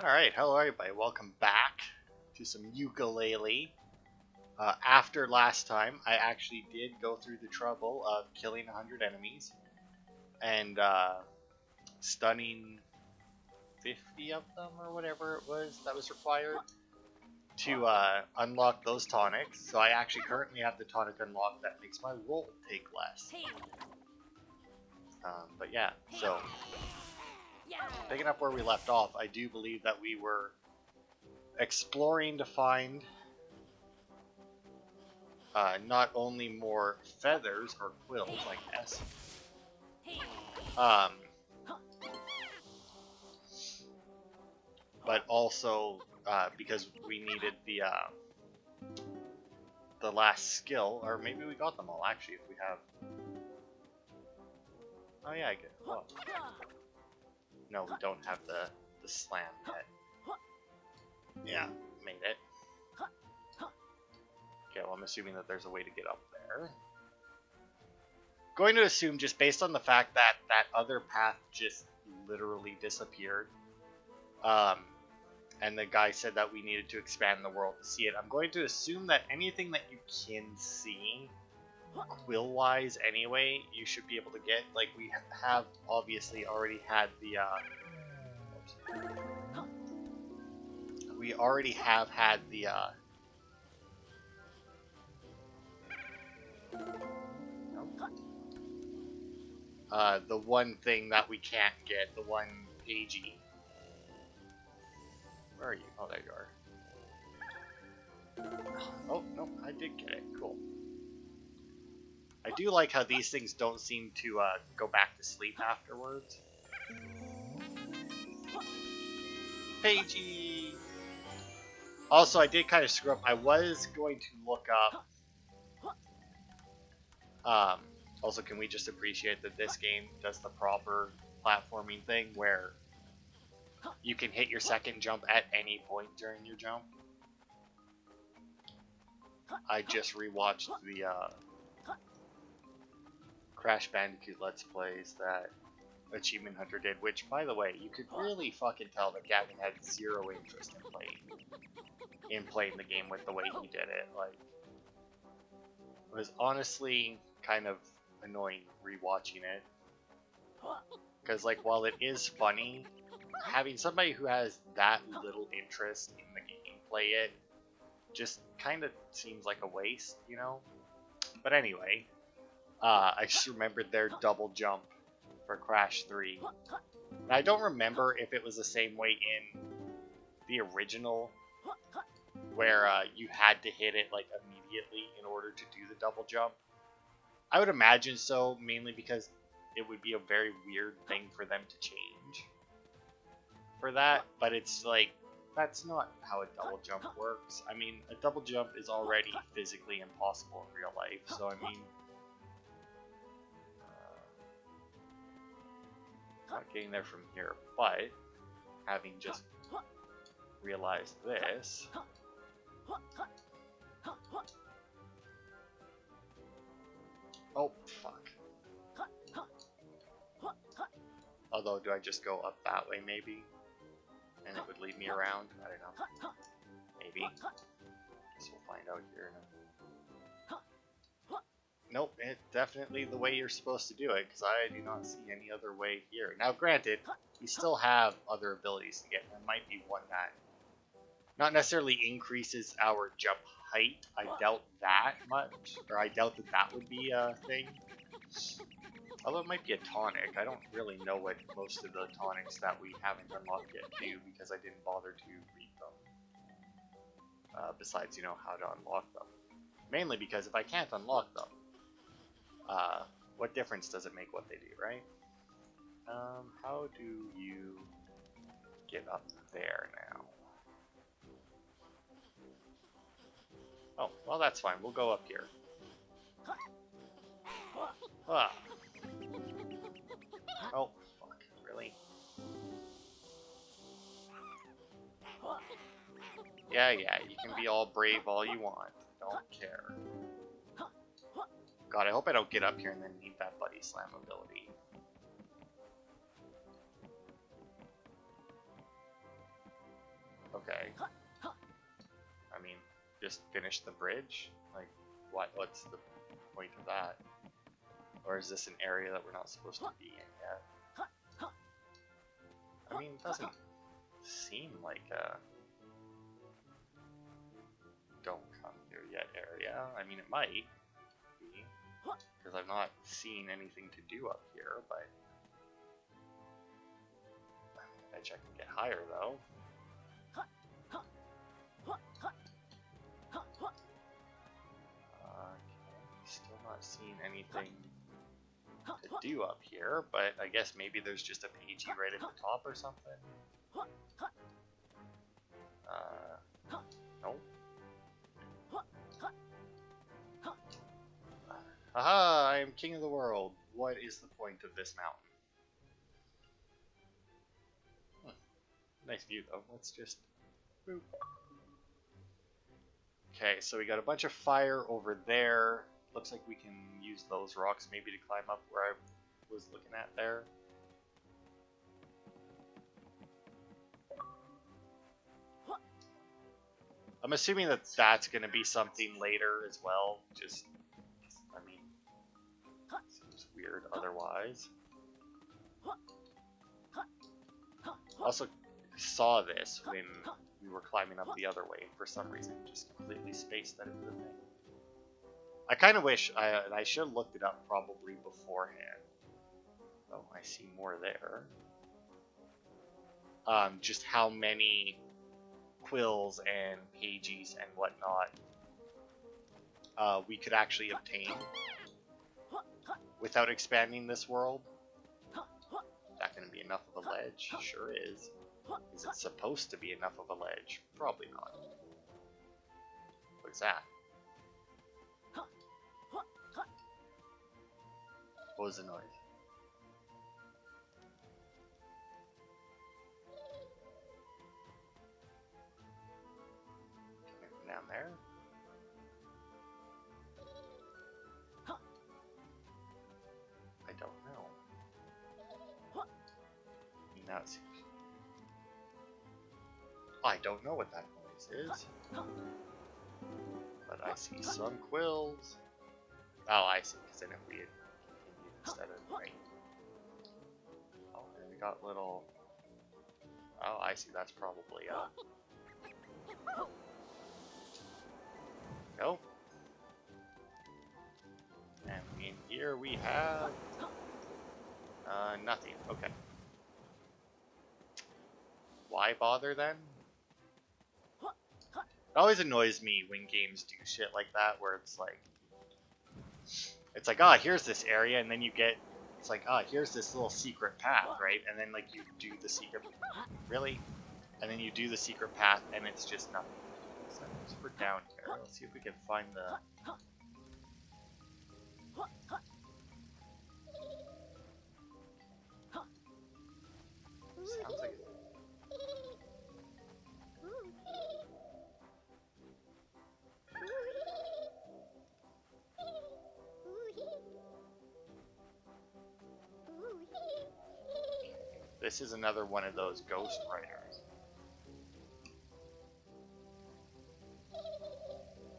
Alright, hello everybody, welcome back to some Yooka-Laylee. After last time, I actually did go through the trouble of killing 100 enemies and stunning 50 of them or whatever it was that was required to unlock those tonics. So I actually currently have the tonic unlocked that makes my roll take less. But yeah, so picking up where we left off, I do believe that we were exploring to find not only more feathers or quills, I guess, but also because we needed the last skill, or maybe we got them all actually. If we have, oh yeah, I get. Well, no, we don't have the slam yet. Yeah, made it. Okay, well I'm assuming that there's a way to get up there. Going to assume, just based on the fact that that other path just literally disappeared, and the guy said that we needed to expand the world to see it, I'm going to assume that anything that you can see, quill-wise anyway, you should be able to get. Like, we have obviously already had the, we already have had the, the one thing that we can't get, the one pagey. Where are you? Oh, there you are. Oh, no, I did get it. Cool. I do like how these things don't seem to go back to sleep afterwards. Pagey! Also, I did kind of screw up. I was going to look up... also, can we just appreciate that this game does the proper platforming thing where you can hit your second jump at any point during your jump? I just rewatched the Crash Bandicoot Let's Plays that Achievement Hunter did, which, by the way, you could really fucking tell that Gavin had zero interest in playing the game with the way he did it. Like, it was honestly kind of annoying rewatching it, because, like, while it is funny, having somebody who has that little interest in the game play it just kind of seems like a waste, you know? But anyway, I just remembered their double jump for Crash 3. And I don't remember if it was the same way in the original, where you had to hit it like immediately in order to do the double jump. I would imagine so, mainly because it would be a very weird thing for them to change for that, but it's like, that's not how a double jump works. I mean, a double jump is already physically impossible in real life, so I mean, not getting there from here, but having just realized this, oh fuck. Although, do I just go up that way maybe? And it would lead me around? I don't know. Maybe. Guess we'll find out here in a... Nope, it's definitely the way you're supposed to do it, because I do not see any other way here. Now, granted, we still have other abilities to get. There might be one that not necessarily increases our jump height. I doubt that much, or I doubt that that would be a thing. Although it might be a tonic. I don't really know what most of the tonics that we haven't unlocked yet do, because I didn't bother to read them. Besides, you know, how to unlock them. Mainly because if I can't unlock them, what difference does it make what they do, right? How do you get up there now? Oh, well that's fine. We'll go up here. Ah. Oh, fuck. Really? Yeah, you can be all brave all you want. Don't care. God, I hope I don't get up here and then need that buddy slam ability. Okay. I mean, just finish the bridge? Like, what's the point of that? Or is this an area that we're not supposed to be in yet? I mean, it doesn't seem like a don't come here yet area. I mean, it might be, because I've not seen anything to do up here, but I bet you I can get higher, though. Still not seeing anything to do up here, but I guess maybe there's just a PG right at the top or something. Nope. Aha! I am king of the world. What is the point of this mountain? Nice view, though. Let's just... boop. Okay, so we got a bunch of fire over there. Looks like we can use those rocks maybe to climb up where I was looking at there. I'm assuming that that's going to be something later as well. Just, I mean, seems weird otherwise. Also saw this when we were climbing up the other way. For some reason, just completely spaced that it was a thing. I kind of wish I should have looked it up probably beforehand. Oh, I see more there. Just how many quills and pages and whatnot we could actually obtain without expanding this world. Is that going to be enough of a ledge? Sure is. Is it supposed to be enough of a ledge? Probably not. What is that? What was the noise? Coming from down there? I don't know. Now it seems... I don't know what that noise is. But I see some quills. Oh, I see, because then if we had continued instead of right. Oh, and we got little... Oh, I see, that's probably Nope. And in here we have... nothing. Okay. Why bother then? It always annoys me when games do shit like that, where it's like, ah, here's this area, and then you get, it's like, ah, here's this little secret path, right? And then like you do the secret, really? And then you do the secret path, and it's just nothing. So we're down here. Let's see if we can find the. Sounds like. This is another one of those ghost riders.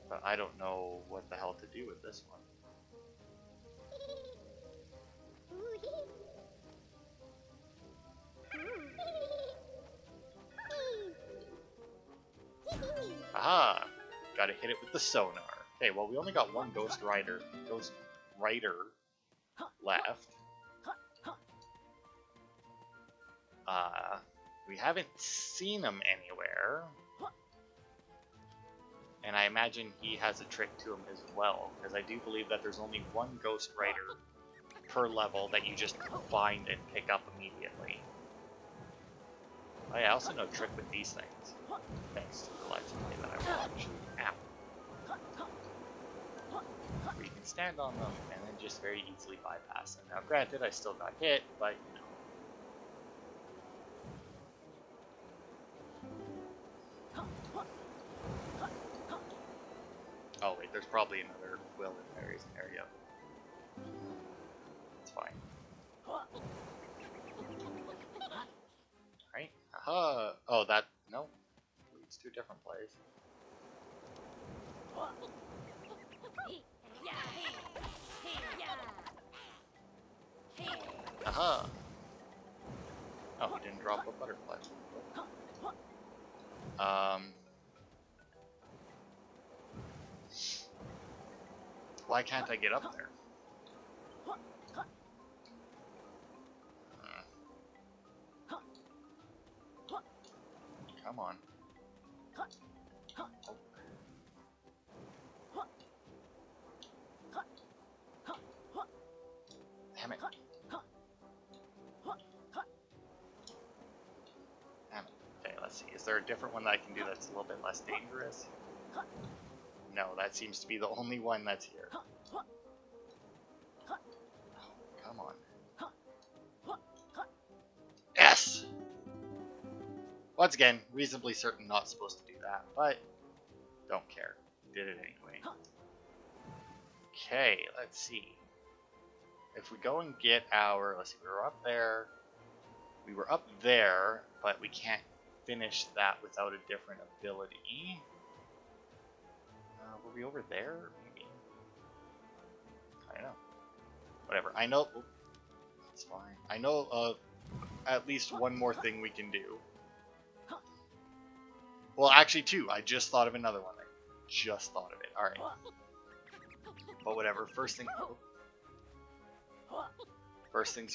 But I don't know what the hell to do with this one. Aha! Gotta hit it with the sonar. Okay, well we only got one ghost rider left. We haven't seen him anywhere. And I imagine he has a trick to him as well, because I do believe that there's only one ghost rider per level that you just find and pick up immediately. Oh yeah, I also know a trick with these things, thanks to the Let's Play that I watched. Ow. Where you can stand on them and then just very easily bypass them. Now granted, I still got hit, but you know. Oh wait, there's probably another quill in there, isn't there? Yep. It's fine. Alright. Aha! Oh, that... No. to a different place. Aha! Oh, he didn't drop a butterfly. Why can't I get up there? Come on. Oh. Damn it. Damn it. Okay, let's see. Is there a different one that I can do that's a little bit less dangerous? No, that seems to be the only one that's here. Oh, come on. Yes! Once again, reasonably certain not supposed to do that, but don't care. Did it anyway. Okay, let's see. If we go and get our... Let's see, we were up there. We were up there, but we can't finish that without a different ability. Were we over there? Maybe. I don't know. Whatever. I know... Oh, that's fine. I know of at least one more thing we can do. Well, actually two. I just thought of another one. I just thought of it. Alright. But whatever. First things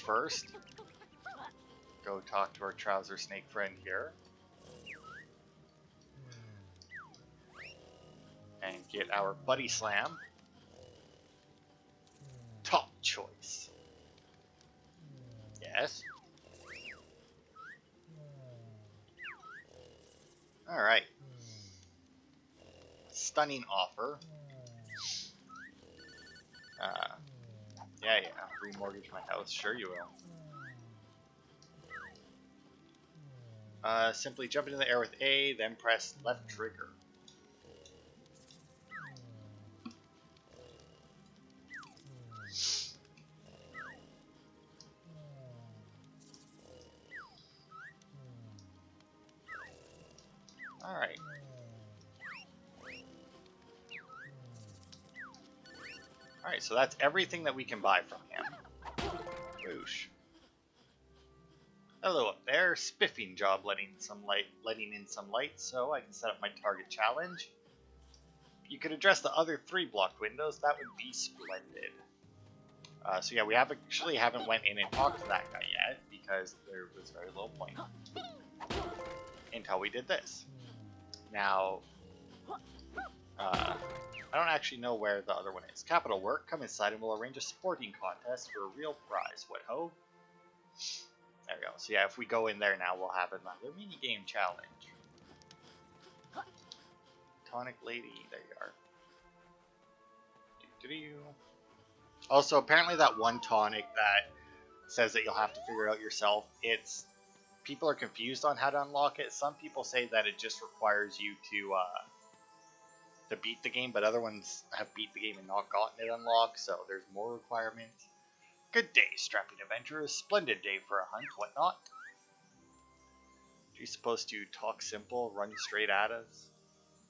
first. Go talk to our trouser snake friend here. And get our buddy slam. Top choice. Yes. Alright. Stunning offer. Yeah, remortgage my house. Sure you will. Simply jump into the air with A, then press left trigger. Alright. Alright, so that's everything that we can buy from him. Whoosh. Hello up there. Spiffing job letting in some light, so I can set up my target challenge. If you could address the other 3 blocked windows, that would be splendid. So yeah, we actually haven't went in and talked to that guy yet, because there was very little point. Until we did this. Now, I don't actually know where the other one is. Capital work. Come inside and we'll arrange a sporting contest for a real prize. What ho? There we go. So yeah, if we go in there now, we'll have another mini-game challenge. Tonic Lady. There you are. Also, apparently that one tonic that says that you'll have to figure out yourself, people are confused on how to unlock it. Some people say that it just requires you to beat the game, but other ones have beat the game and not gotten it unlocked, so there's more requirements. Good day, strapping adventurers. Splendid day for a hunt, whatnot. Are you supposed to talk simple, run straight at us?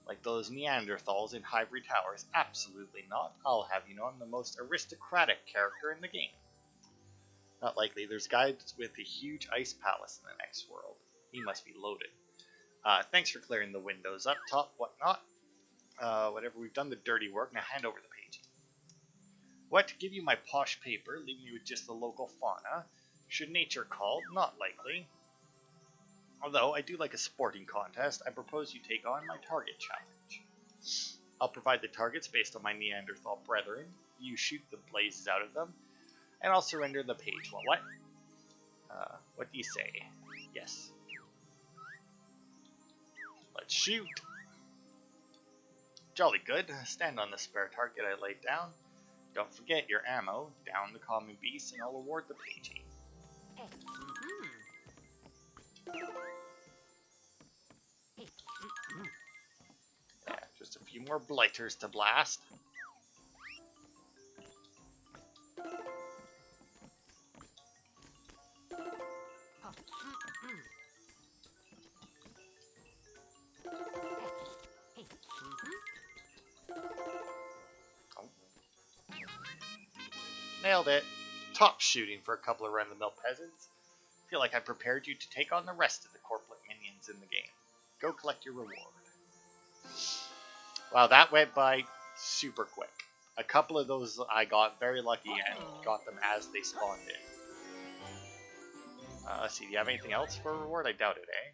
Like those Neanderthals in Ivory Towers? Absolutely not. I'll have you know I'm the most aristocratic character in the game. Not likely. There's guides with a huge ice palace in the next world. He must be loaded. Thanks for clearing the windows up top, whatnot. Whatever, we've done the dirty work. Now hand over the page. What? Give you my posh paper, leaving you with just the local fauna? Should nature call? Not likely. Although, I do like a sporting contest. I propose you take on my target challenge. I'll provide the targets based on my Neanderthal brethren. You shoot the blazes out of them. And I'll surrender the page. Well, what? What do you say? Yes. Let's shoot. Jolly good. Stand on the spare target I laid down. Don't forget your ammo. Down the common beast and I'll award the paging. Yeah, just a few more blighters to blast. Oh. Nailed it. Top shooting for a couple of run-of-the-mill peasants. Feel like I prepared you to take on the rest of the corporate minions in the game. Go collect your reward. Wow, that went by super quick. A couple of those I got very lucky and got them as they spawned in. Let's see, do you have anything else for a reward? I doubt it, eh?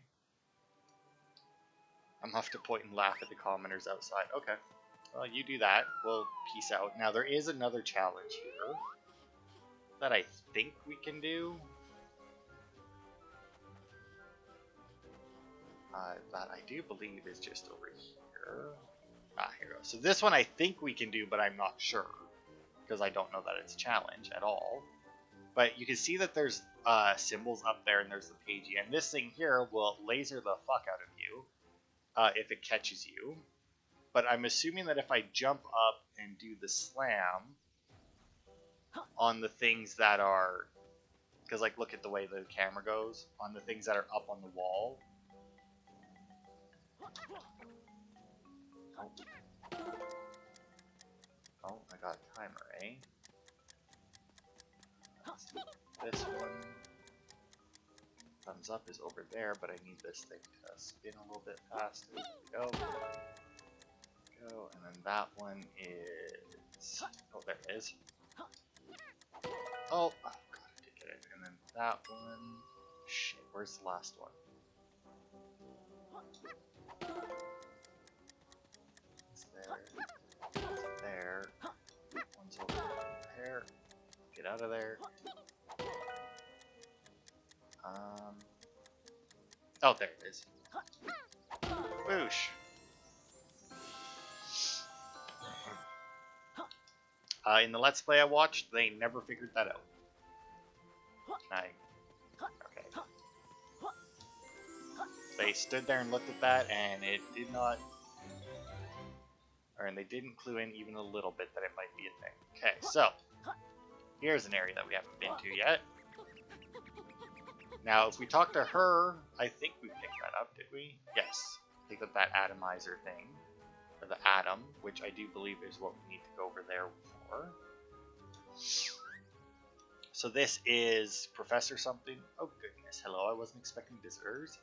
I'm off to point and laugh at the commenters outside. Okay. Well, you do that. We'll peace out. Now, there is another challenge here that I think we can do. That I do believe is just over here. Ah, here we go. So this one I think we can do, but I'm not sure. Because I don't know that it's a challenge at all. But you can see that there's symbols up there and there's the pagey. And this thing here will laser the fuck out of you if it catches you. But I'm assuming that if I jump up and do the slam on the things that are... Because, like, look at the way the camera goes. On the things that are up on the wall. Oh, I got a timer, eh? Let's do this one. Thumbs up is over there, but I need this thing to spin a little bit faster. Go. Go, and then that one is... Oh, there it is. Oh, God, I did get it. And then that one... Shit, where's the last one? It's there. It's there. One's over there. Get out of there. Oh, there it is. Whoosh. In the Let's Play I watched, they never figured that out. Okay. They stood there and looked at that, and it did not... And they didn't clue in even a little bit that it might be a thing. Okay, so... Here's an area that we haven't been to yet. Now, if we talk to her, I think we picked that up, did we? Yes. Picked up that atomizer thing. Or the atom, which I do believe is what we need to go over there for. So this is Professor something. Oh goodness, hello, I wasn't expecting visitors.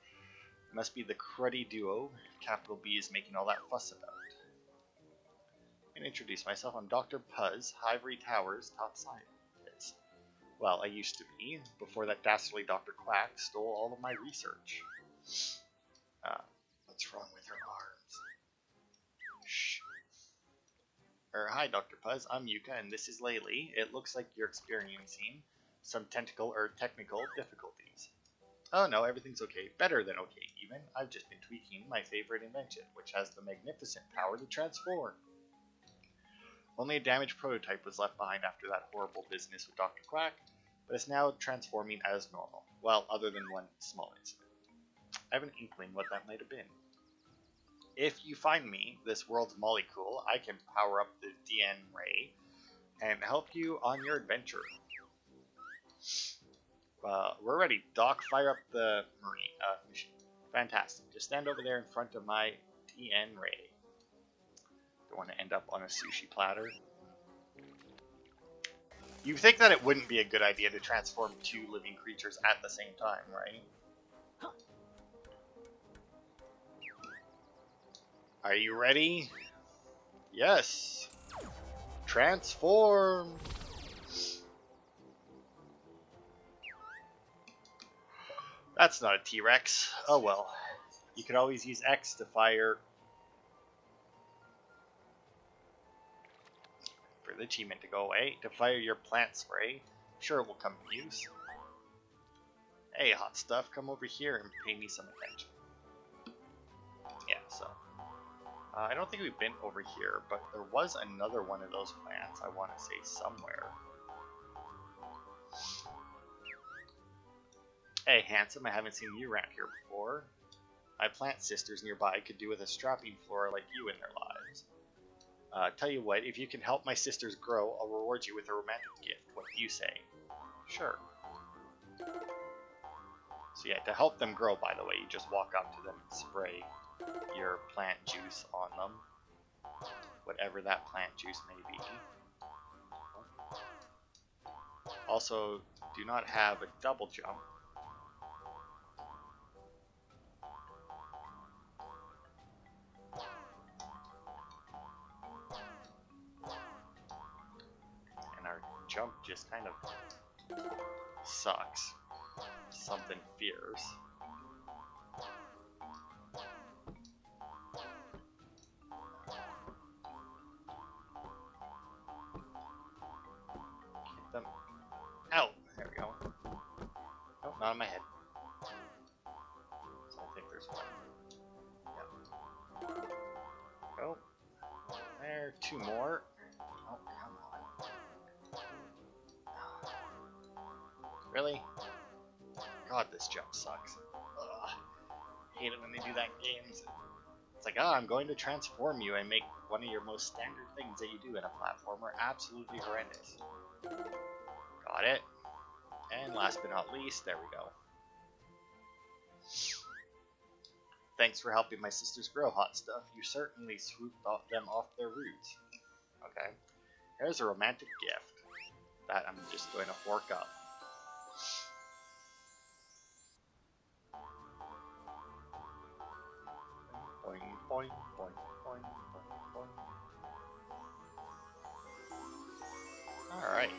It must be the cruddy duo Capital B is making all that fuss about. I'm gonna introduce myself. I'm Dr. Puzz, Ivory Towers, top scientist. Well, I used to be, before that dastardly Dr. Quack stole all of my research. What's wrong with her arms? Shh. Hi, Dr. Puzz. I'm Yooka, and this is Laylee. It looks like you're experiencing some technical difficulties. Oh no, everything's okay. Better than okay, even. I've just been tweaking my favorite invention, which has the magnificent power to transform. Only a damaged prototype was left behind after that horrible business with Dr. Quack, but it's now transforming as normal. Well, other than one small incident. I have an inkling what that might have been. If you find me, this world's molecule, I can power up the DN ray and help you on your adventure. We're ready. Doc, fire up the machine. Fantastic. Just stand over there in front of my DN ray. Don't want to end up on a sushi platter. You think that it wouldn't be a good idea to transform two living creatures at the same time, right? Are you ready? Yes. Transform. That's not a T-Rex. Oh well. You could always use X to fire... For the achievement to go away. To fire your plant spray. Sure, it will come in use. Hey, hot stuff, come over here and pay me some attention. Yeah, so... I don't think we've been over here, but there was another one of those plants, I want to say, somewhere. Hey, handsome, I haven't seen you around here before. My plant sisters nearby could do with a strapping flora like you in their lives. Tell you what, if you can help my sisters grow, I'll reward you with a romantic gift. What do you say? Sure. So yeah, to help them grow, by the way, you just walk up to them and spray your plant juice on them. whatever that plant juice may be. Also, do not have a double jump. And our jump just kind of sucks. Something fierce. Keep them out. There we go. Oh, not on my head. So I think there's one. Yep. Go. There, two more. Oh, come on. Really? God, this jump sucks. Ugh. Hate it when they do that in games. It's like, oh, I'm going to transform you and make one of your most standard things that you do in a platformer absolutely horrendous. Got it. And last but not least, there we go. Thanks for helping my sisters grow, hot stuff. You certainly swooped them off their roots. Okay. There's a romantic gift that I'm just going to fork up. Boing, boing, boing, boing, boing, boing. Alright.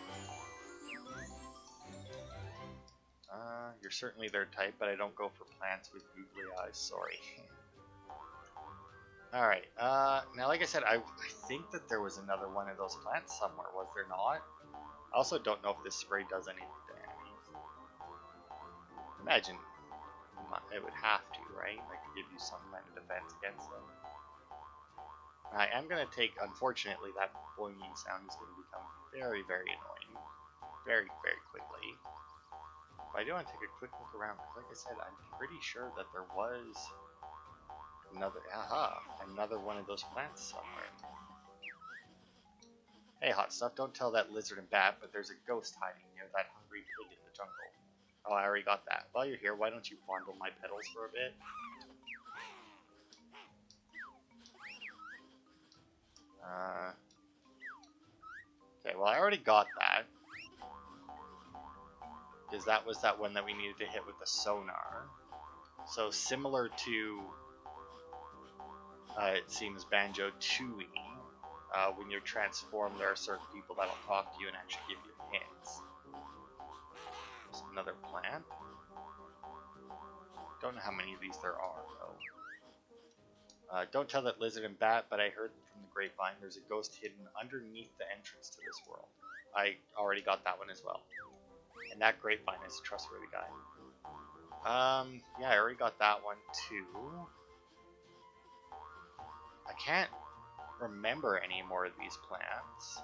You're certainly their type, but I don't go for plants with googly eyes, sorry. Alright, now like I said, I think that there was another one of those plants somewhere, was there not? I also don't know if this spray does anything to enemies. Imagine it would have to, right? Like, give you some kind of defense against them. I am going to take, unfortunately, that boinging sound is going to become very, very annoying. Very, very quickly. But I do want to take a quick look around, because like I said, I'm pretty sure that there was another one of those plants somewhere. Hey, hot stuff, don't tell that lizard and bat, but there's a ghost hiding near that hungry pig in the jungle. Oh, I already got that. While you're here, why don't you fondle my petals for a bit? Okay, well, I already got that. Because that was that one that we needed to hit with the sonar. So, similar to, it seems, Banjo-Tooie, when you're transformed, there are certain people that'll talk to you and actually give you hints. There's another plant. Don't know how many of these there are, though. Don't tell that lizard and bat, but I heard from the grapevine there's a ghost hidden underneath the entrance to this world. I already got that one as well. And that grapevine is a trustworthy guy. Yeah, I already got that one too. I can't remember any more of these plants.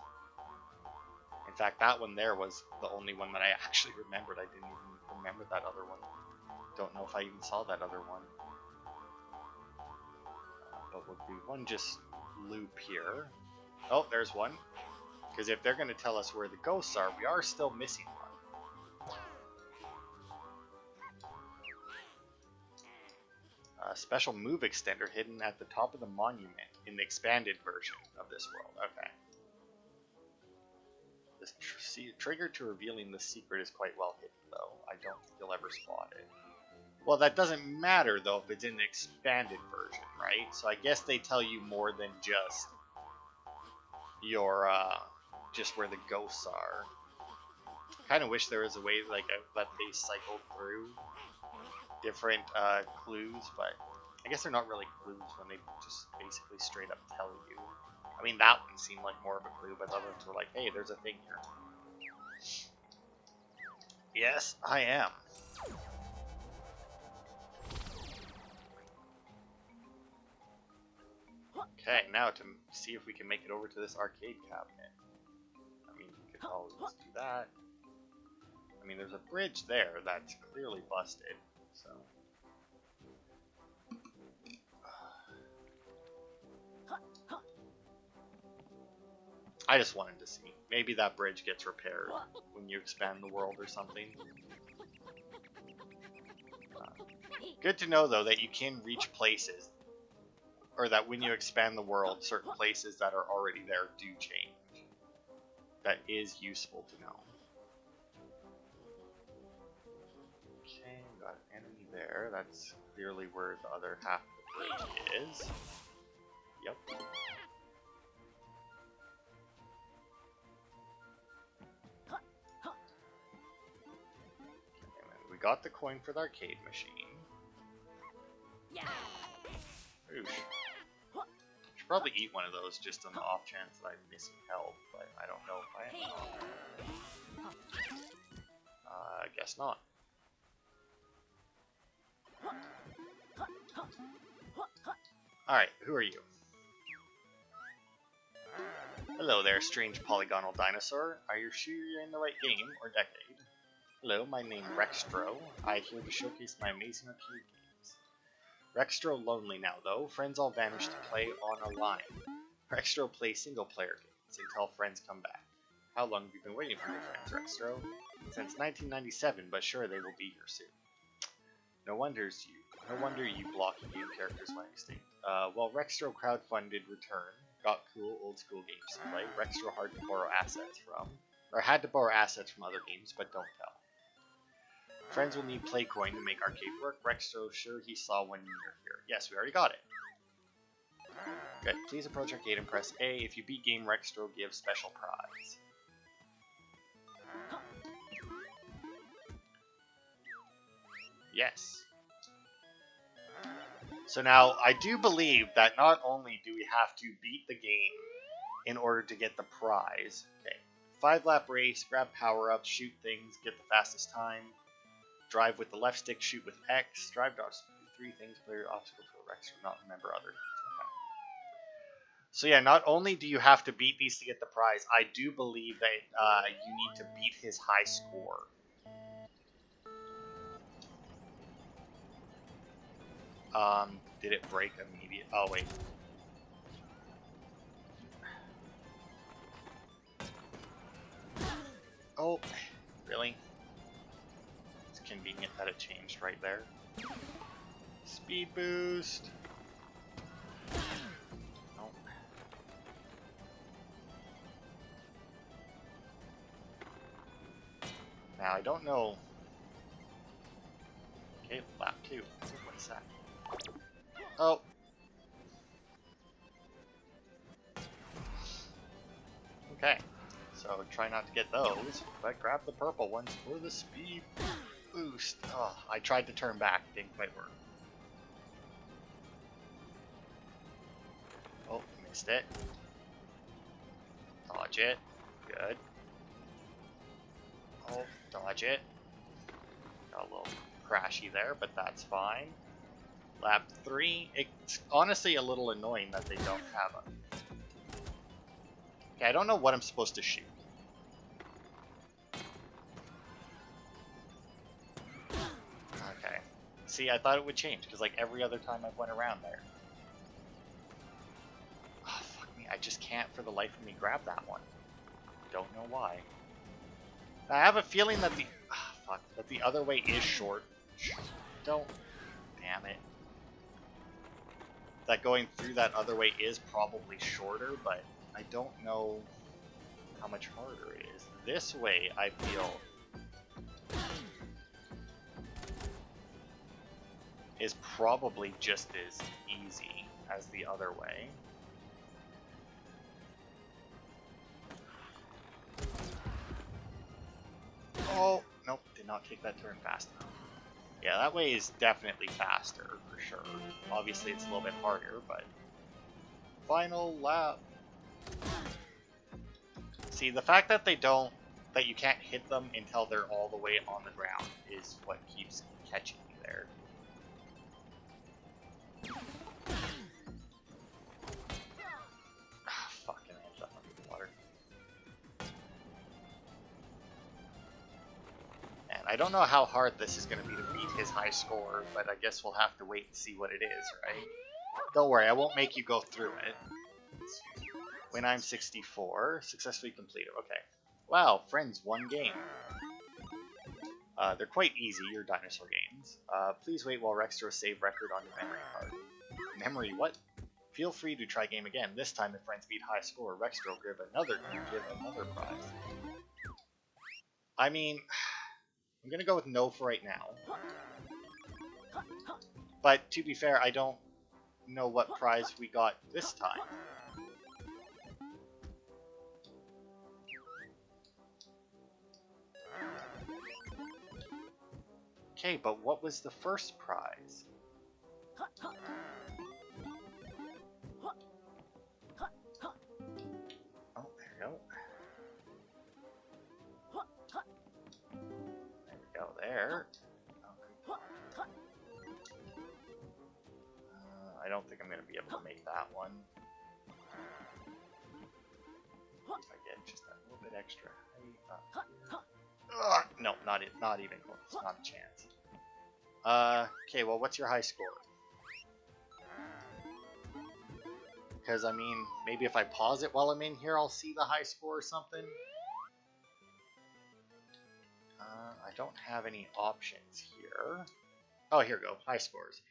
In fact, that one there was the only one that I actually remembered. I didn't even remember that other one. Don't know if I even saw that other one. But we'll do one just loop here. Oh, there's one. Because if they're going to tell us where the ghosts are, we are still missing one. Special move extender hidden at the top of the monument in the expanded version of this world. Okay. This trigger to revealing the secret is quite well hidden, though. I don't think you'll ever spot it. Well, that doesn't matter, though, if it's in the expanded version, right? So I guess they tell you more than just your, just where the ghosts are. I kind of wish there was a way, like, that they cycled through different clues, but I guess they're not really clues when they just basically straight up tell you. I mean, that one seemed like more of a clue, but the other ones were like, hey, there's a thing here. Yes, I am. Okay, now to see if we can make it over to this arcade cabinet. I mean, we could always do that. I mean, there's a bridge there that's clearly busted, so... I just wanted to see. Maybe that bridge gets repaired when you expand the world or something. Good to know, though, that you can reach places or that when you expand the world, certain places that are already there do change. That is useful to know. Okay, we got an enemy there. That's clearly where the other half of the bridge is. Yep. We got the coin for the arcade machine. Oosh. Should probably eat one of those just on the off chance that I'm missing health, but I don't know if I am. I guess not. Alright, who are you? Hello there, strange polygonal dinosaur. Are you sure you're in the right game or decade? Hello, my name is Rextro. I'm here to showcase my amazing arcade games. Rextro lonely now, though. Friends all vanished to play on a line. Rextro plays single-player games until friends come back. How long have you been waiting for your friends, Rextro? Since 1997, but sure they will be here soon. No wonder you blocky game characters went extinct. Well, Rextro crowdfunded return. Got cool old school games to play. Rextro hard to borrow assets from. Or had to borrow assets from other games, but don't tell. Friends will need Playcoin to make arcade work. Rextro sure he saw one near here. Yes, we already got it. Good. Please approach arcade and press A. If you beat game, Rextro gives special prize. Yes. So now, I do believe that not only do we have to beat the game in order to get the prize. Okay. 5-lap race, grab power-ups, shoot things, get the fastest time. Drive with the left stick, shoot with X. Drive dodge, 3 things, play your obstacle to a Rex, not remember other things. Okay. So yeah, not only do you have to beat these to get the prize, I do believe that you need to beat his high score. Did it break immediately? Oh, wait. Oh, really? It's convenient that it changed right there. Speed boost. Nope. Now, I don't know. Okay, lap 2. What's that? Oh. Okay. So try not to get those, but grab the purple ones for the speed boost. Oh, I tried to turn back, didn't quite work. Oh, missed it. Dodge it. Good. Oh, dodge it. Got a little crashy there, but that's fine. Lap 3. It's honestly a little annoying that they don't have them. Okay, I don't know what I'm supposed to shoot. Okay. See, I thought it would change, because like every other time I've went around there. Oh, fuck me. I just can't for the life of me grab that one. Don't know why. I have a feeling that that the other way is short. Don't. Damn it. That going through that other way is probably shorter, but I don't know how much harder it is. This way, I feel, is probably just as easy as the other way. Oh, nope, did not take that turn fast enough. Yeah, that way is definitely faster, for sure. Obviously, it's a little bit harder, but... Final lap. See, the fact that that you can't hit them until they're all the way on the ground is what keeps catching me there. Fucking hell, that went in the water. And I don't know how hard this is going to be to beat his high score, but I guess we'll have to wait and see what it is, right? Don't worry, I won't make you go through it. When I'm 64, successfully completed. Okay. Wow, friends, 1 game. They're quite easy, your dinosaur games. Please wait while Rextro save record on your memory card. Memory what? Feel free to try game again. This time, if friends beat high score, Rexter will give another prize. I mean, I'm gonna go with no for right now. But to be fair, I don't know what prize we got this time. Okay, but what was the first prize? Oh, there we go. There we go, there. I don't think I'm going to be able to make that one. If I get just a little bit extra. No, not even close. Not a chance. Okay, well, what's your high score? Because, I mean, maybe if I pause it while I'm in here, I'll see the high score or something. I don't have any options here. Oh, here we go. High scores.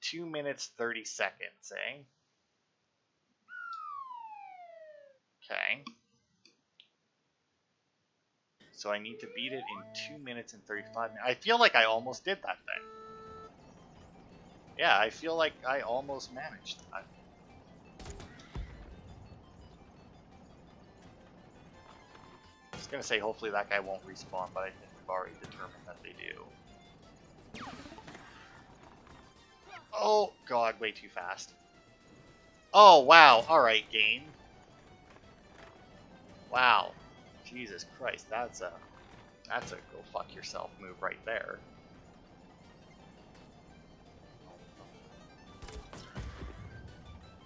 2 minutes, 30 seconds, eh? Okay. So I need to beat it in 2 minutes and 35 minutes. I feel like I almost did that thing. Yeah, I feel like I almost managed that. I was gonna say hopefully that guy won't respawn, but I think we've already determined that they do. Oh god, way too fast. Oh wow, alright game. Wow. Jesus Christ, that's a go fuck yourself move right there.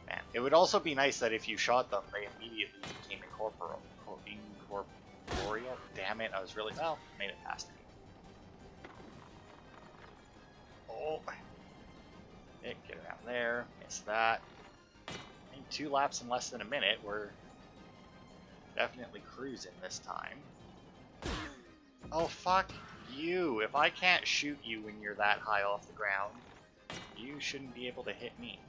Man, it would also be nice that if you shot them, they immediately became incorporeal. Damn it, I was really... Well, made it past me. Oh. Get around there. Miss that. And 2 laps in less than a minute. We're definitely cruising this time. Oh, fuck you. If I can't shoot you when you're that high off the ground, you shouldn't be able to hit me.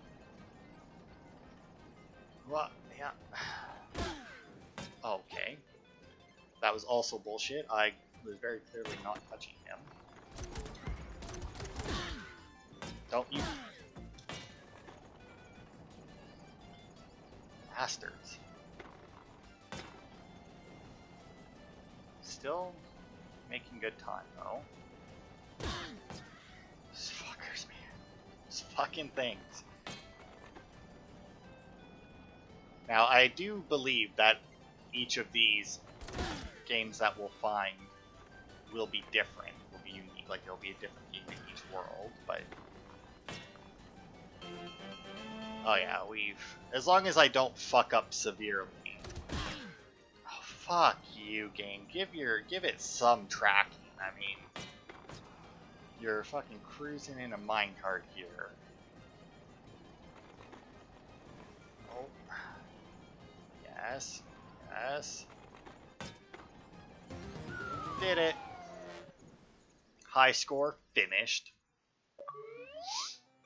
What? Yeah. Okay. That was also bullshit. I was very clearly not touching him. Don't you... Bastards. Still making good time, though. These fuckers, man. These fucking things. Now, I do believe that each of these games that we'll find will be different, will be unique. Like, there'll be a different game in each world, but... Oh yeah, as long as I don't fuck up severely. Oh, fuck you, game. Give it some tracking. I mean, you're fucking cruising in a minecart here. Oh. Yes. Yes. Did it. High score, finished.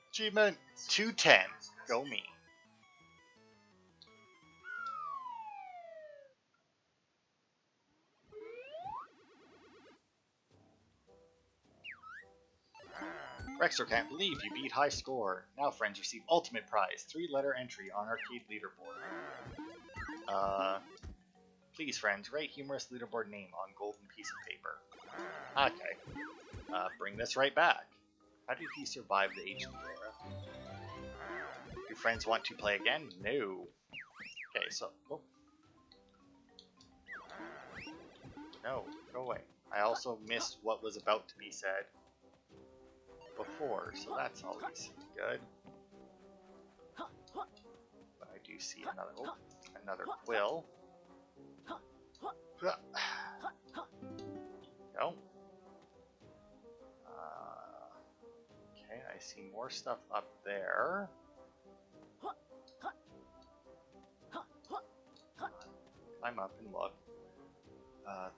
Achievement 210. Go me. Rexter can't believe you beat high score. Now friends receive ultimate prize, 3-letter entry on arcade leaderboard. Please friends, write humorous leaderboard name on golden piece of paper. Okay. Bring this right back. How did he survive the HD era? Do friends want to play again? No. Okay, so... Oh. No, go away. I also missed what was about to be said before, so that's always good. But I do see another quill. No. Okay, I see more stuff up there. Climb up and look.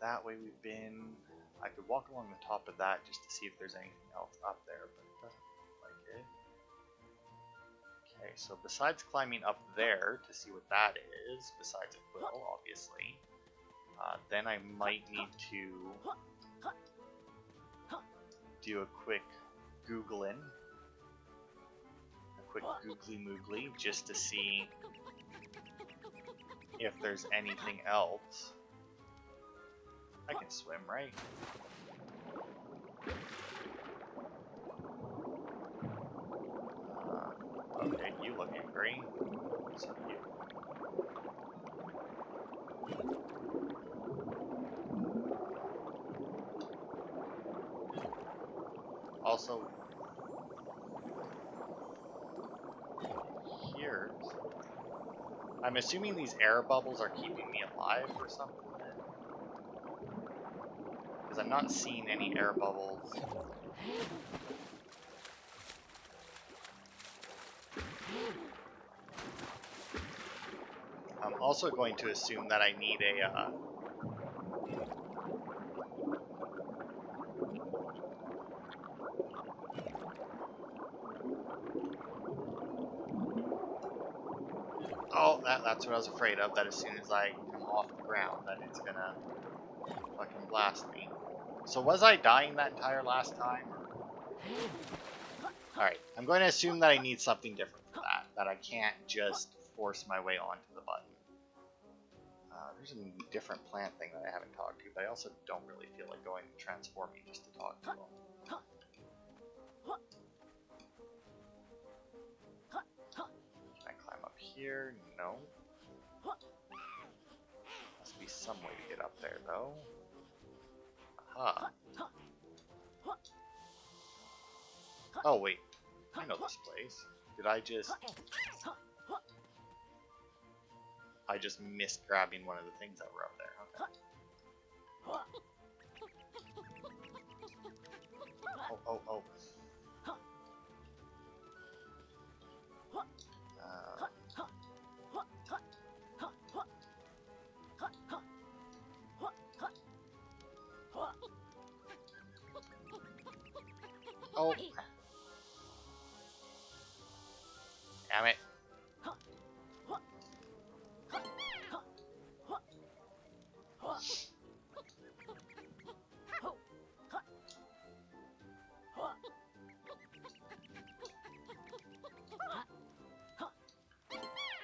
That way we've been... I could walk along the top of that just to see if there's anything else up there, but it doesn't look like it. Okay, so besides climbing up there to see what that is, besides a quill, obviously, then I might need to do a quick Googling, a quick googly moogly, just to see if there's anything else. I can swim, right? Okay, you look angry. So you. Also, here, I'm assuming these air bubbles are keeping me alive or something. Because I'm not seeing any air bubbles. I'm also going to assume that I need a oh, that's what I was afraid of, that as soon as I come off the ground, that it's gonna fucking blast me. So was I dying that entire last time? Alright, I'm going to assume that I need something different for that I can't just force my way onto the button. There's a different plant thing that I haven't talked to, but I also don't really feel like going and transforming just to talk to them. Can I climb up here? No. Must be some way to get up there, though. Aha. Oh, wait. I know this place. Did I just... I just missed grabbing one of the things that were up there. Okay. Oh, oh, oh. Oh. Damn it.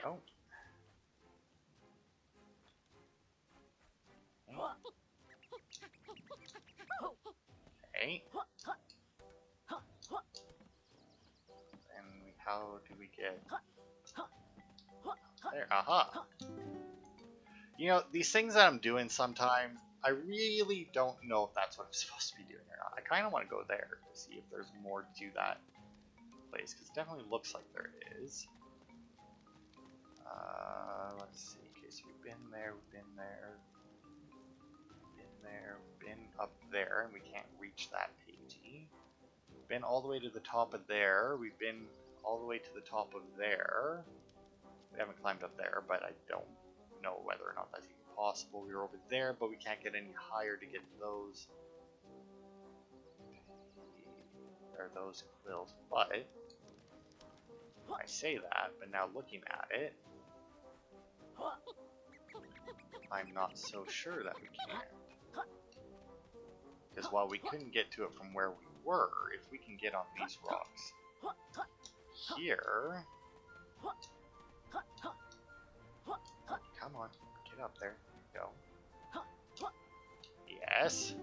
Oh. Okay. And how do we get there? Aha. You know, these things that I'm doing sometimes, I really don't know if that's what I'm supposed to be doing or not. I kind of want to go there to see if there's more to that place, because it definitely looks like there is. Let's see. Okay, so we've been there, we've been there, been there, been up there, and we can't reach that pagey. We've been all the way to the top of there. We've been all the way to the top of there. We haven't climbed up there, but I don't know whether or not that's even possible. We were over there, but we can't get any higher to get those. There are those quills, but I say that, but now looking at it, I'm not so sure that we can't. Because while we couldn't get to it from where we were, if we can get on these rocks here, come on, get up there, go. Yes,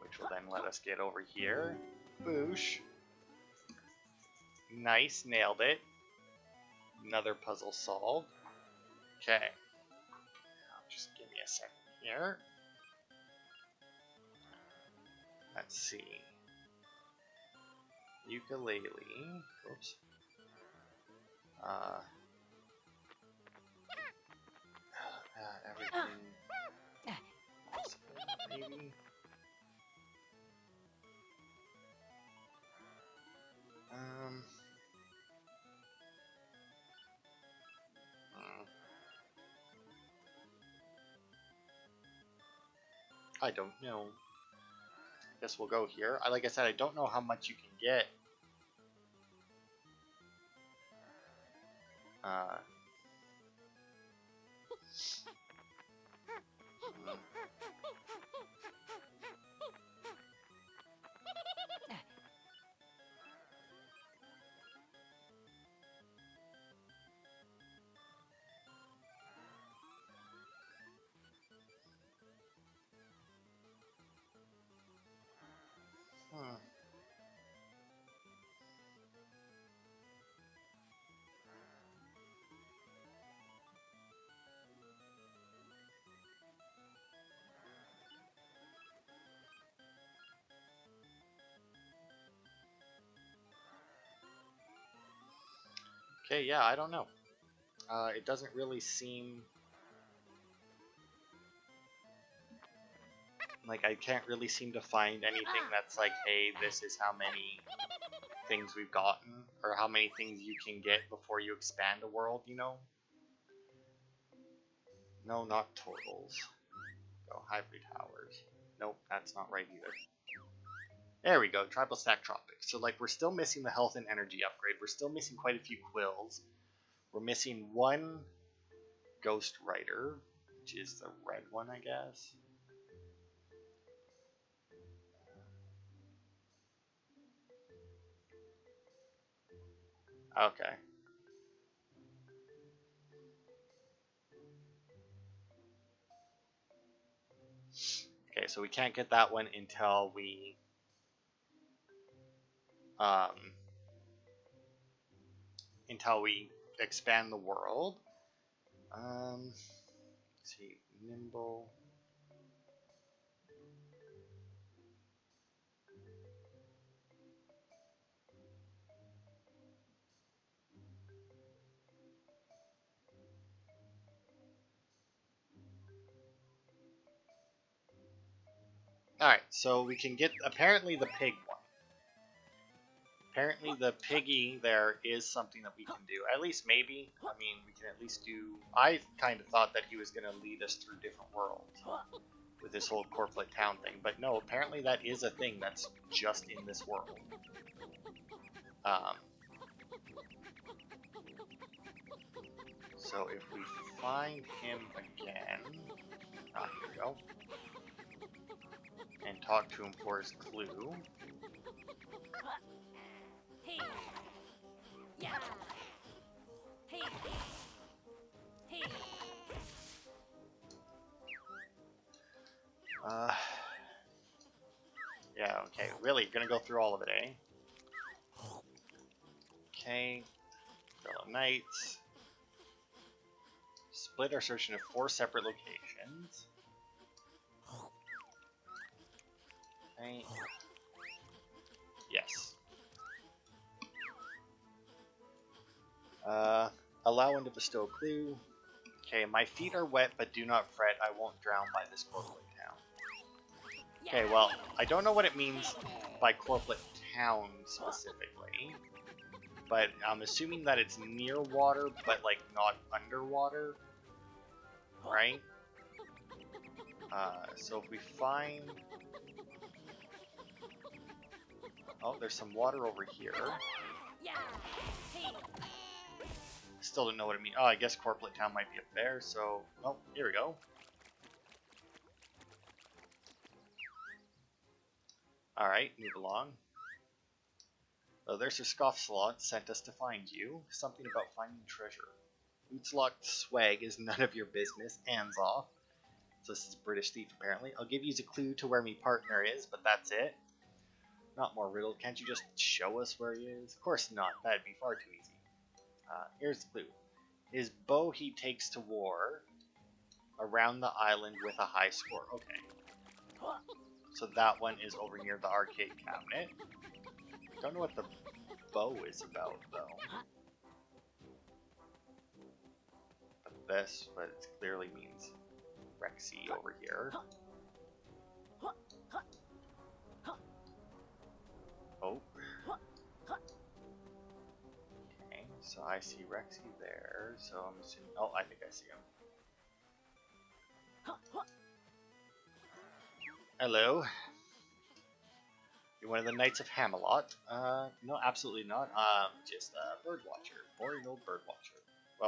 which will then let us get over here. Boosh. Nice, nailed it. Another puzzle solved. Okay. Now just give me a second here. Let's see. Yooka-Laylee. Oops. Everything. Maybe. I don't know. Guess we'll go here. Like I said, I don't know how much you can get. Uh, hmm. Okay, yeah, I don't know. It doesn't really seem like I can't really seem to find anything that's like, hey, this is how many things we've gotten, or how many things you can get before you expand a world, you know? No, not totals. Go, hybrid towers. Nope, that's not right either. There we go, tribal stack tropics. So like we're still missing the health and energy upgrade. We're still missing quite a few quills. We're missing one ghost rider, which is the red one, I guess. Okay. Okay, so we can't get that one um, until we expand the world. Let's see, nimble. Alright, so we can get, apparently, the pig one. Apparently the piggy there is something that we can do. At least maybe. I mean, we can at least do... I kind of thought that he was going to lead us through different worlds with this whole corporate town thing. But no, apparently that is a thing that's just in this world. So if we find him again... Ah, here we go. And talk to him for his clue. Yeah, okay, really, gonna go through all of it, eh? Okay, fellow knights. Split our search into 4 separate locations. Okay. Yes. Allow one to bestow a clue. Okay, my feet are wet, but do not fret, I won't drown by this corporate town. Okay, well, I don't know what it means by corporate town specifically, but I'm assuming that it's near water, but like not underwater, right? So if we find... Oh, there's some water over here. Still don't know what it means. Oh, I guess Corplet Town might be up there, so... Oh, here we go. Alright, move along. Oh, there's your Scoffslot sent us to find you. Something about finding treasure. Bootslocked swag is none of your business. Hands off. So this is a British thief, apparently. I'll give you a clue to where my partner is, but that's it. Not more riddle. Can't you just show us where he is? Of course not. That'd be far too easy. Here's the clue. His bow he takes to war around the island with a high score. Okay. So that one is over near the arcade cabinet. Don't know what the bow is about, though. But it clearly means Rexy over here. Oh. Okay, so I see Rexy there, so I'm assuming... Oh, I think I see him. Hello. You're one of the Knights of Hamelot? No, absolutely not. Just a bird watcher. Boring old bird watcher.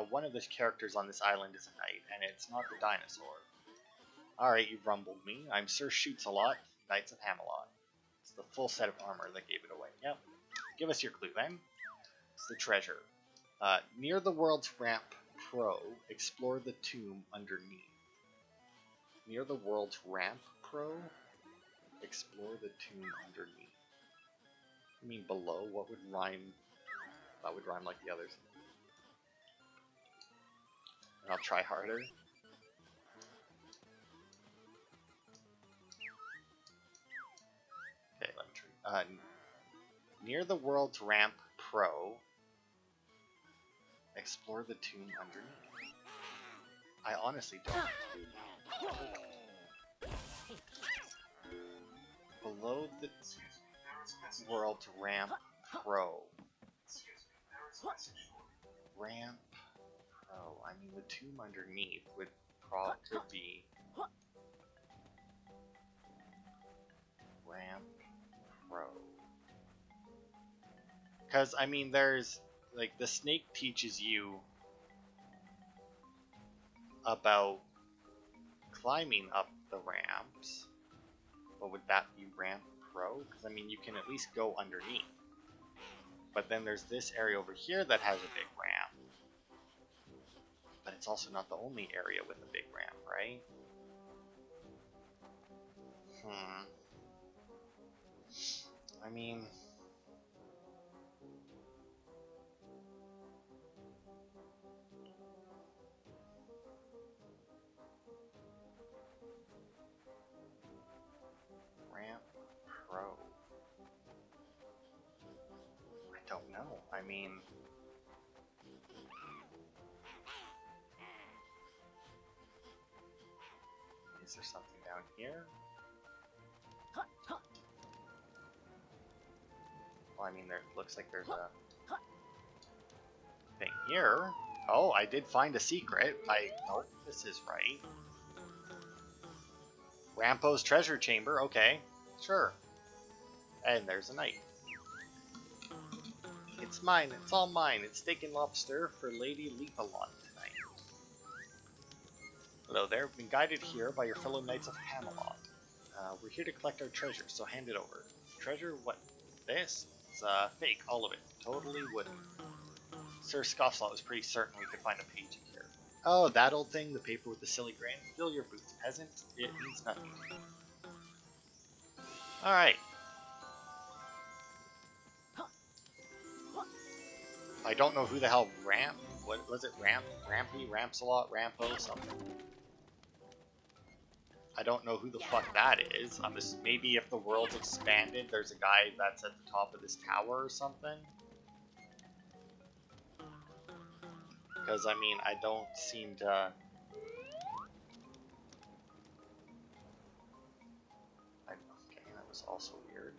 one of the characters on this island is a knight, and it's not the dinosaur. Alright, you've rumbled me. I'm Sir Shoots-a-Lot, Knights of Hamelot. It's the full set of armor that gave it away. Yep. Give us your clue then. It's the treasure. Near the World's Ramp Pro, explore the tomb underneath. Near the World's Ramp Pro, explore the tomb underneath. I mean below, what would rhyme? That would rhyme like the others. And I'll try harder. Okay, let me try. Near the World's Ramp Pro, explore the tomb underneath. I honestly don't. Below the World's Ramp Pro. Ramp Pro. I mean, the tomb underneath could be Ramp Pro. Because, I mean, there's, like, the snake teaches you about climbing up the ramps. But would that be Ramp Pro? Because, I mean, you can at least go underneath. But then there's this area over here that has a big ramp. But it's also not the only area with a big ramp, right? I mean... Ramp Pro. I don't know. I mean... Is there something down here? Well, I mean, there looks like there's a thing here. Oh, I did find a secret. Nope, this is right. Rampo's treasure chamber. Okay, sure. And there's a knight. It's mine. It's all mine. It's steak and lobster for Lady Leap-a-Lot tonight. Hello there. Been guided here by your fellow Knights of Hamelot. We're here to collect our treasure, so hand it over. Treasure? What? This? It's fake, all of it. Totally wooden. Sir Scoffslaw was pretty certain we could find a page in here. Oh, that old thing, the paper with the silly grin. Fill your boots, peasant. It means nothing. Alright. I don't know who the hell what was it? Rampy, Ramps-a-Lot, Rampo, something. I don't know who the fuck that is. Maybe if the world's expanded, there's a guy that's at the top of this tower or something. Because, I mean, I don't seem to... Okay, that was also weird.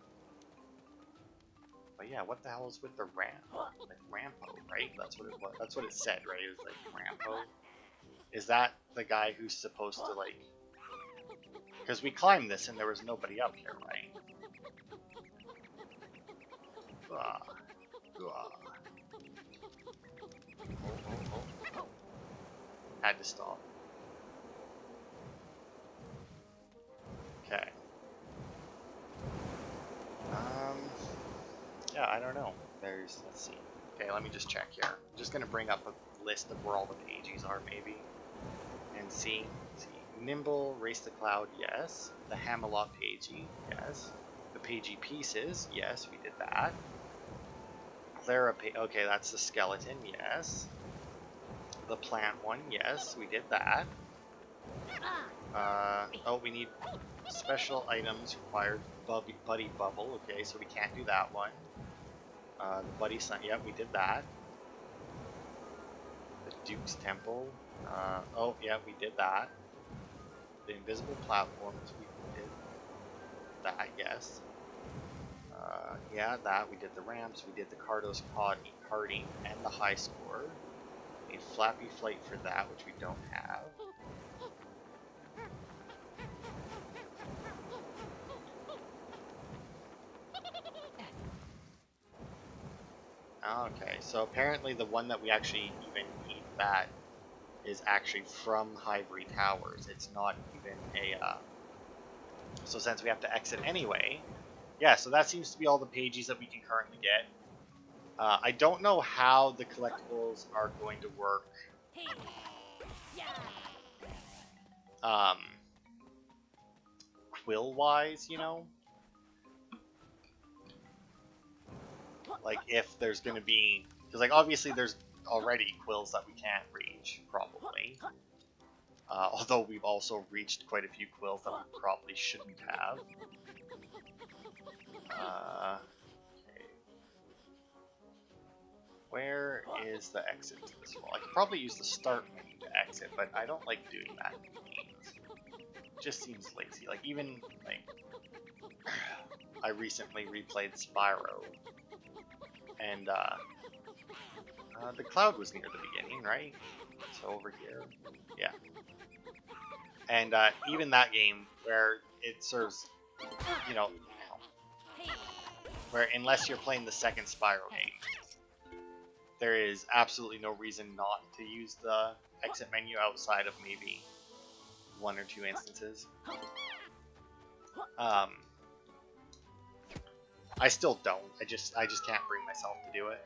But yeah, what the hell is with the ramp? Like, Rampo, right? That's what it was. That's what it said, right? It was like, Rampo. Is that the guy who's supposed to, like... Because we climbed this and there was nobody up here, right? Oh. Had to stop. Okay. Yeah, I don't know. Let's see. Okay, let me just check here. I'm just gonna bring up a list of where all the pages are, maybe. And see. Nimble, Race the Cloud, yes. The Hamelot pagey, yes. The pagey pieces, yes, we did that. Clara, okay, that's the skeleton, yes. The plant one, yes, we did that. Oh, we need special items required. Buddy Bubble, okay, so we can't do that one. The Buddy Sun, yeah, we did that. The Duke's Temple, oh, yeah, we did that. The invisible platforms, we did that, yes. Yeah, that, we did the ramps, we did the Cardos karting and the high score. A Flappy Flight for that, which we don't have. Okay, so apparently the one that we actually even need that is actually from Hivory Towers. It's not even a, so since we have to exit anyway, yeah, so that seems to be all the pages that we can currently get. I don't know how the collectibles are going to work. Quill-wise, you know? Like, if there's going to be... Because, like, obviously there's already quills that we can't reach, probably. Although we've also reached quite a few quills that we probably shouldn't have. Okay. Where is the exit to this wall? I could probably use the start menu to exit, but I don't like doing that in games. It just seems lazy. Like, even, like... I recently replayed Spyro. And, the cloud was near the beginning, right? So over here. Yeah. And, even that game, where it serves, you know, where unless you're playing the second Spyro game, there is absolutely no reason not to use the exit menu outside of maybe 1 or 2 instances. I still don't. I just can't bring myself to do it.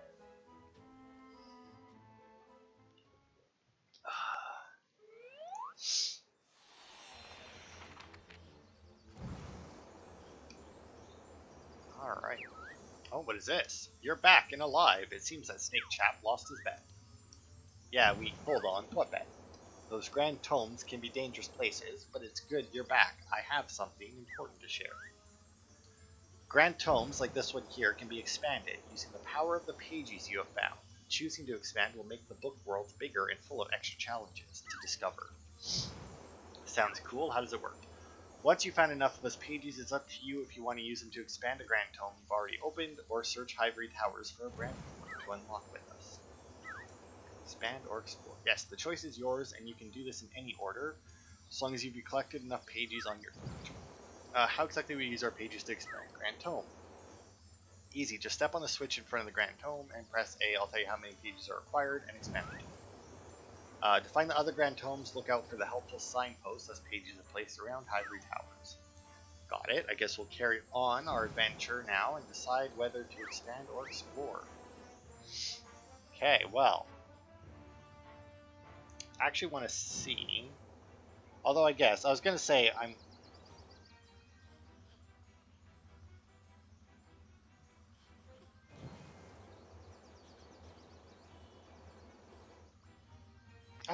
Alright. Oh, what is this? You're back and alive. It seems that Snake Chap lost his bet. Yeah, hold on. What bet? Those grand tomes can be dangerous places, but it's good you're back. I have something important to share. Grand tomes, like this one here, can be expanded using the power of the pages you have found. Choosing to expand will make the book world bigger and full of extra challenges to discover. Sounds cool. How does it work? Once you've found enough of those pages, it's up to you if you want to use them to expand a grand tome you've already opened, or search Hivory Towers for a brand new one to unlock with us. Expand or explore. Yes, the choice is yours, and you can do this in any order, as long as you've collected enough pages on your collection. How exactly we use our pages to expand Grand Tome? Easy, just step on the switch in front of the Grand Tome and press A. I'll tell you how many pages are required, and expand the tome. To find the other Grand Tomes, look out for the helpful signposts as pages are placed around Hivory Towers. Got it. I guess we'll carry on our adventure now and decide whether to expand or explore. Okay, well. I actually want to see... Although I guess, I was going to say, I'm...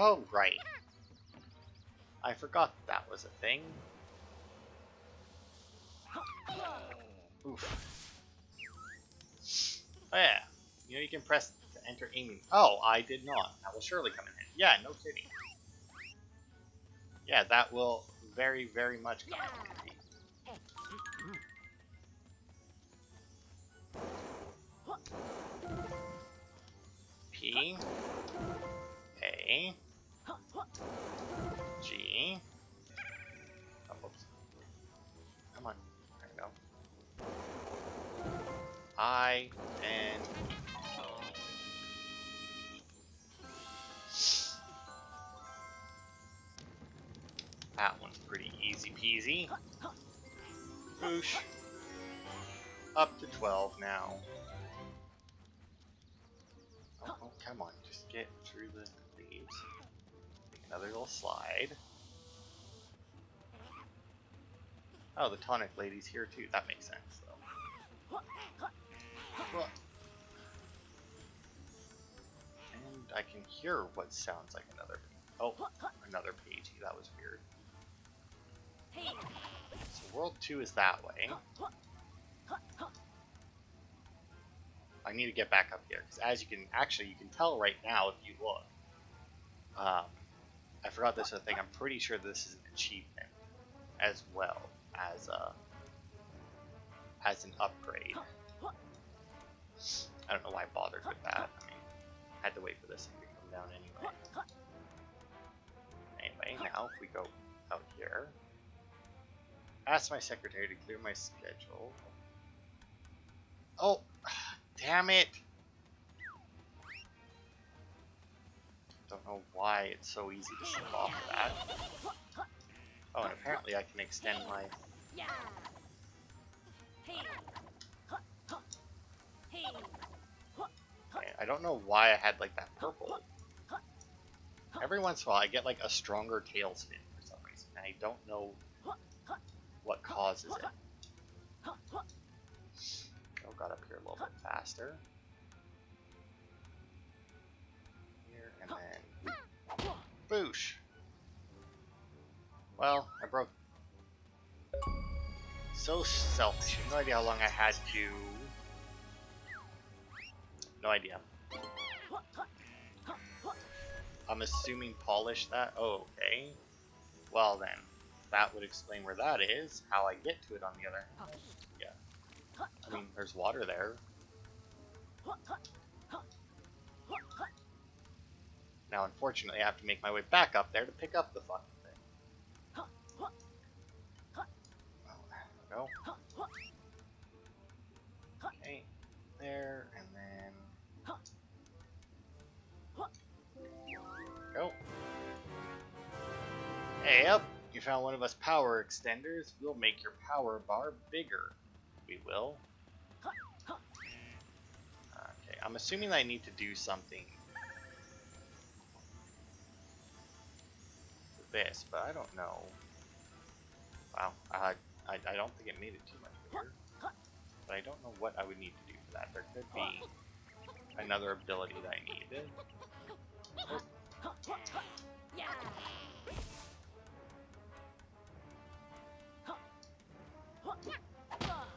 Oh, right. I forgot that was a thing. Oof. Oh yeah. You know you can press to enter aiming. Oh, I did not. That will surely come in handy. Yeah, no kidding. Yeah, that will very, very much come in handy. P. A. G. Oh, whoops. Come on. There we go. I and that one's pretty easy peasy. Boosh. Up to 12 now. Oh, come on. Just get through the leaves. Make another little slide. Oh, the tonic lady's here too. That makes sense, though. And I can hear what sounds like another... Oh, another pagey. That was weird. So World 2 is that way. I need to get back up here, because as you can... Actually, you can tell right now if you look. I forgot this other thing. I'm pretty sure this is an achievement as well as an upgrade. I don't know why I bothered with that. I mean, I had to wait for this thing to come down anyway. Anyway, now if we go out here, ask my secretary to clear my schedule. Oh, damn it! know why it's so easy to slip off of that. Oh, and apparently I can extend my... Okay, I don't know why I had like that purple. Every once in a while I get like a stronger tail spin for some reason, and I don't know what causes it. Oh, got up here a little bit faster. Here, and then... Boosh! Well, I broke... So selfish. I have no idea how long I had to... No idea. I'm assuming polish that? Oh, okay. Well then, that would explain where that is. How I get to it on the other hand. Yeah. I mean, there's water there. Now, unfortunately, I have to make my way back up there to pick up the fucking thing. Oh, there we go. Okay, there, and then... Go. Hey, up! You found one of us power extenders. We'll make your power bar bigger. We will. Okay, I'm assuming that I need to do something with this, but I don't know. Wow, I don't think it made it too much bigger. But I don't know what I would need to do for that. There could be another ability that I needed.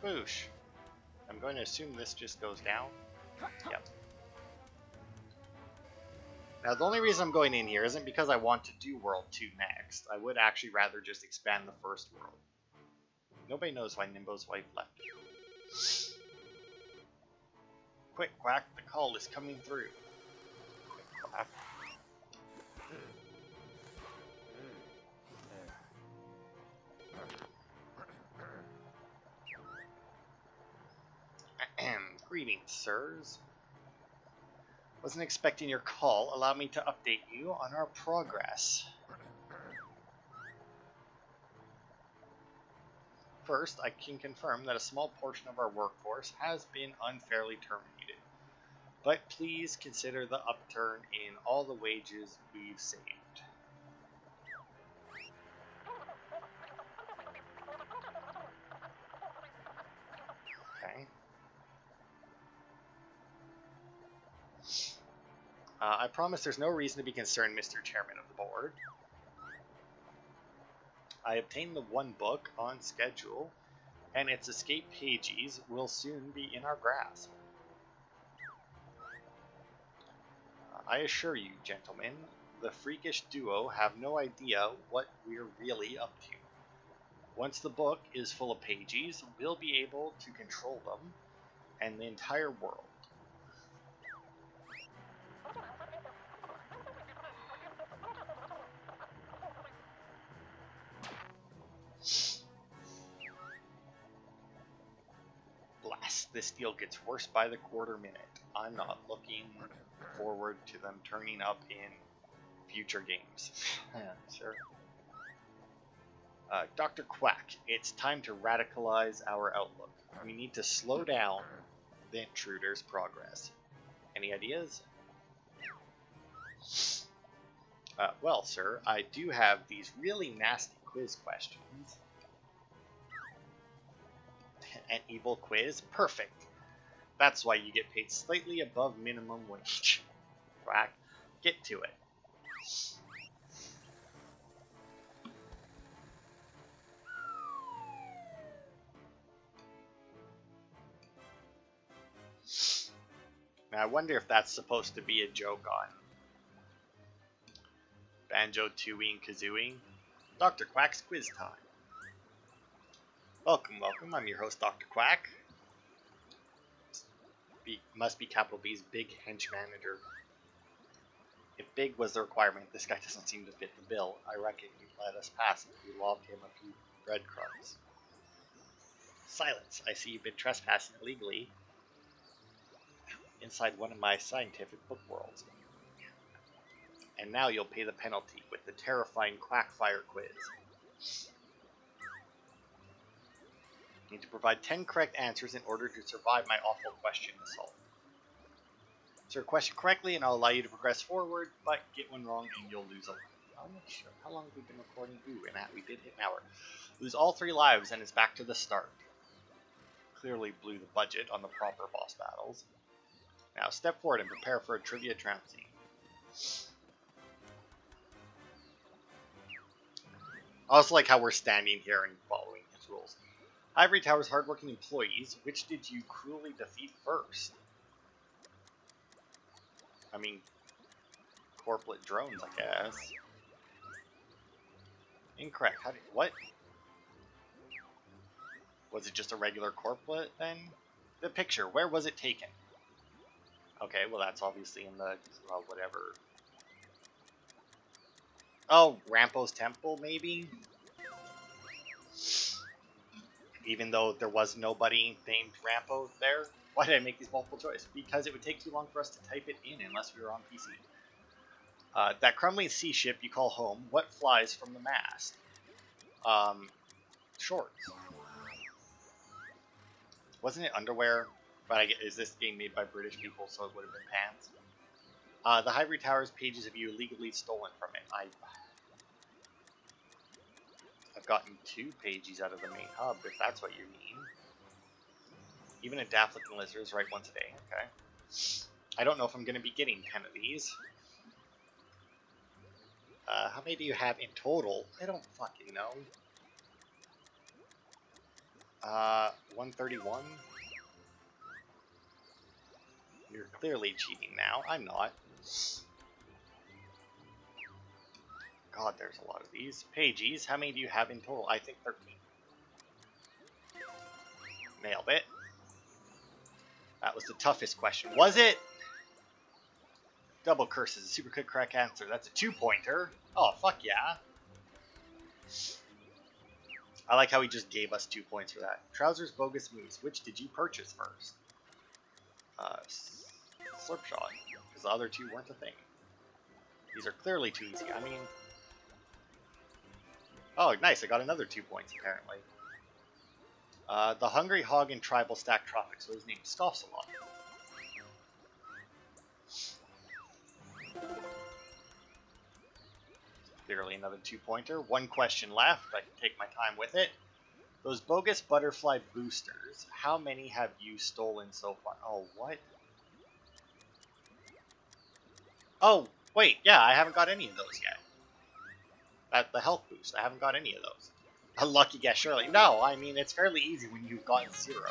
Boosh. I'm going to assume this just goes down. Yep. Now, the only reason I'm going in here isn't because I want to do World 2 next. I would actually rather just expand the first world. Nobody knows why Nimbo's wife left you. Quick, Quack, the call is coming through. Quick, Quack. Greetings, sirs. Wasn't expecting your call. Allow me to update you on our progress. First, I can confirm that a small portion of our workforce has been unfairly terminated. But please consider the upturn in all the wages we've saved. Okay. I promise there's no reason to be concerned, Mr. Chairman of the Board. I obtained the one book on schedule, and its escape pages will soon be in our grasp. I assure you, gentlemen, the freakish duo have no idea what we're really up to. Once the book is full of pages, we'll be able to control them and the entire world. Blast, this deal gets worse by the quarter minute. I'm not looking forward to them turning up in future games. Sure. Dr. Quack, it's time to radicalize our outlook. We need to slow down the intruder's progress. Any ideas? Well, sir, I do have these really nasty quiz questions. An evil quiz? Perfect. That's why you get paid slightly above minimum wage. Quack, get to it. Now, I wonder if that's supposed to be a joke on Banjo-Tooie and Kazooie. Dr. Quack's quiz time. Welcome, welcome. I'm your host, Dr. Quack. Must be capital B's Big Hench Manager. If big was the requirement, this guy doesn't seem to fit the bill. I reckon he'd let us pass if we lobbed him a few breadcrumbs. Silence. I see you've been trespassing illegally inside one of my scientific book worlds. And now you'll pay the penalty with the terrifying Quackfire Quiz. You need to provide 10 correct answers in order to survive my awful question assault. Answer a question correctly and I'll allow you to progress forward, but get one wrong and you'll lose a life. I'm not sure. How long have we been recording? Ooh, and we did hit an hour. Lose all 3 lives and it's back to the start. Clearly blew the budget on the proper boss battles. Now step forward and prepare for a trivia trouncing. I also like how we're standing here and following his rules. Ivory Tower's hardworking employees, which did you cruelly defeat first? I mean, corporate drones, I guess. Incorrect. How did, what? Was it just a regular corporate then? The picture, where was it taken? Okay, well that's obviously in the, well, whatever. Oh, Rampo's temple, maybe? Even though there was nobody named Rampo there? Why did I make these multiple choice? Because it would take too long for us to type it in unless we were on PC. That crumbling sea ship you call home, what flies from the mast? Shorts. Wasn't it underwear? But I guess, is this game made by British people, so it would have been pants? The Ivory Tower's pages have you illegally stolen from it. I've gotten 2 pages out of the main hub, if that's what you mean. Even a daft looking lizards write once a day. Okay. I don't know if I'm going to be getting 10 of these. How many do you have in total? I don't fucking know. 131? You're clearly cheating now. I'm not. God, there's a lot of these. Pages, how many do you have in total? I think 13. Nailed it. That was the toughest question. Was it? Double curses. Super quick correct answer. That's a 2-pointer. Oh, fuck yeah. I like how he just gave us 2 points for that. Trousers bogus moves. Which did you purchase first? Slurp shot. Because the other 2 weren't a thing. These are clearly too easy. I mean... Oh, nice. I got another 2 points, apparently. The Hungry Hog in Tribal Stack Tropics. So his name scoffs a lot. Clearly another 2-pointer. 1 question left. I can take my time with it. Those bogus butterfly boosters. How many have you stolen so far? Oh, what? Oh, wait. Yeah, I haven't got any of those yet. The health boost. I haven't got any of those. A lucky guess, surely. No, I mean, it's fairly easy when you've gotten 0.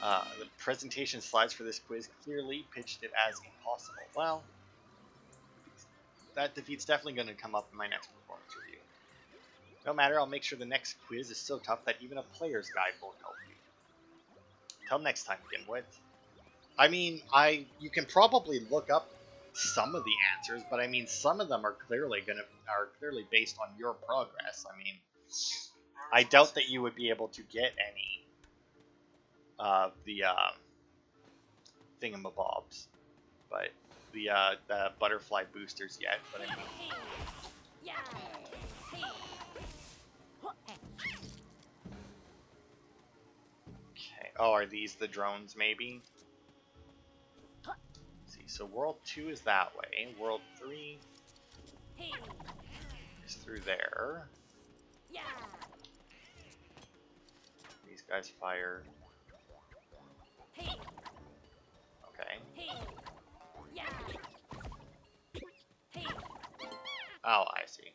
The presentation slides for this quiz clearly pitched it as impossible. Well, that defeat's definitely going to come up in my next performance review. No matter, I'll make sure the next quiz is so tough that even a player's guide won't help you. Till next time, Dimwit. I mean, you can probably look up some of the answers, but I mean, some of them are clearly based on your progress. I mean, I doubt that you would be able to get any of the thingamabobs, but the butterfly boosters yet. But I mean, okay. Oh, are these the drones? Maybe. So World 2 is that way. World 3 is through there. These guys fire. Okay. Oh, I see.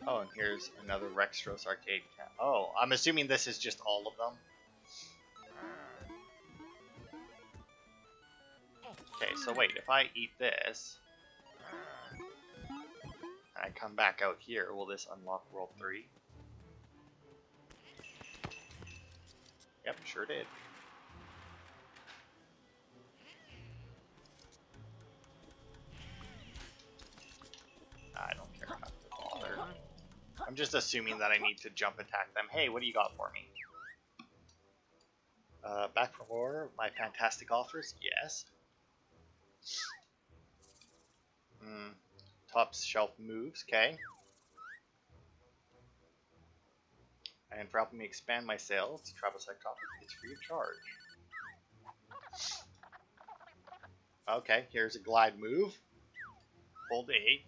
Oh, and here's another Rextros arcade. Oh, I'm assuming this is just all of them. Okay, so wait, if I eat this, and I come back out here, will this unlock World 3? Yep, sure did. I don't care enough to bother. I'm just assuming that I need to jump attack them. Hey, what do you got for me? Back for more of my fantastic offers? Yes. Pup's shelf moves, okay. And for helping me expand my sales to travel Psychopic, it's free of charge. Okay, here's a glide move. Hold A.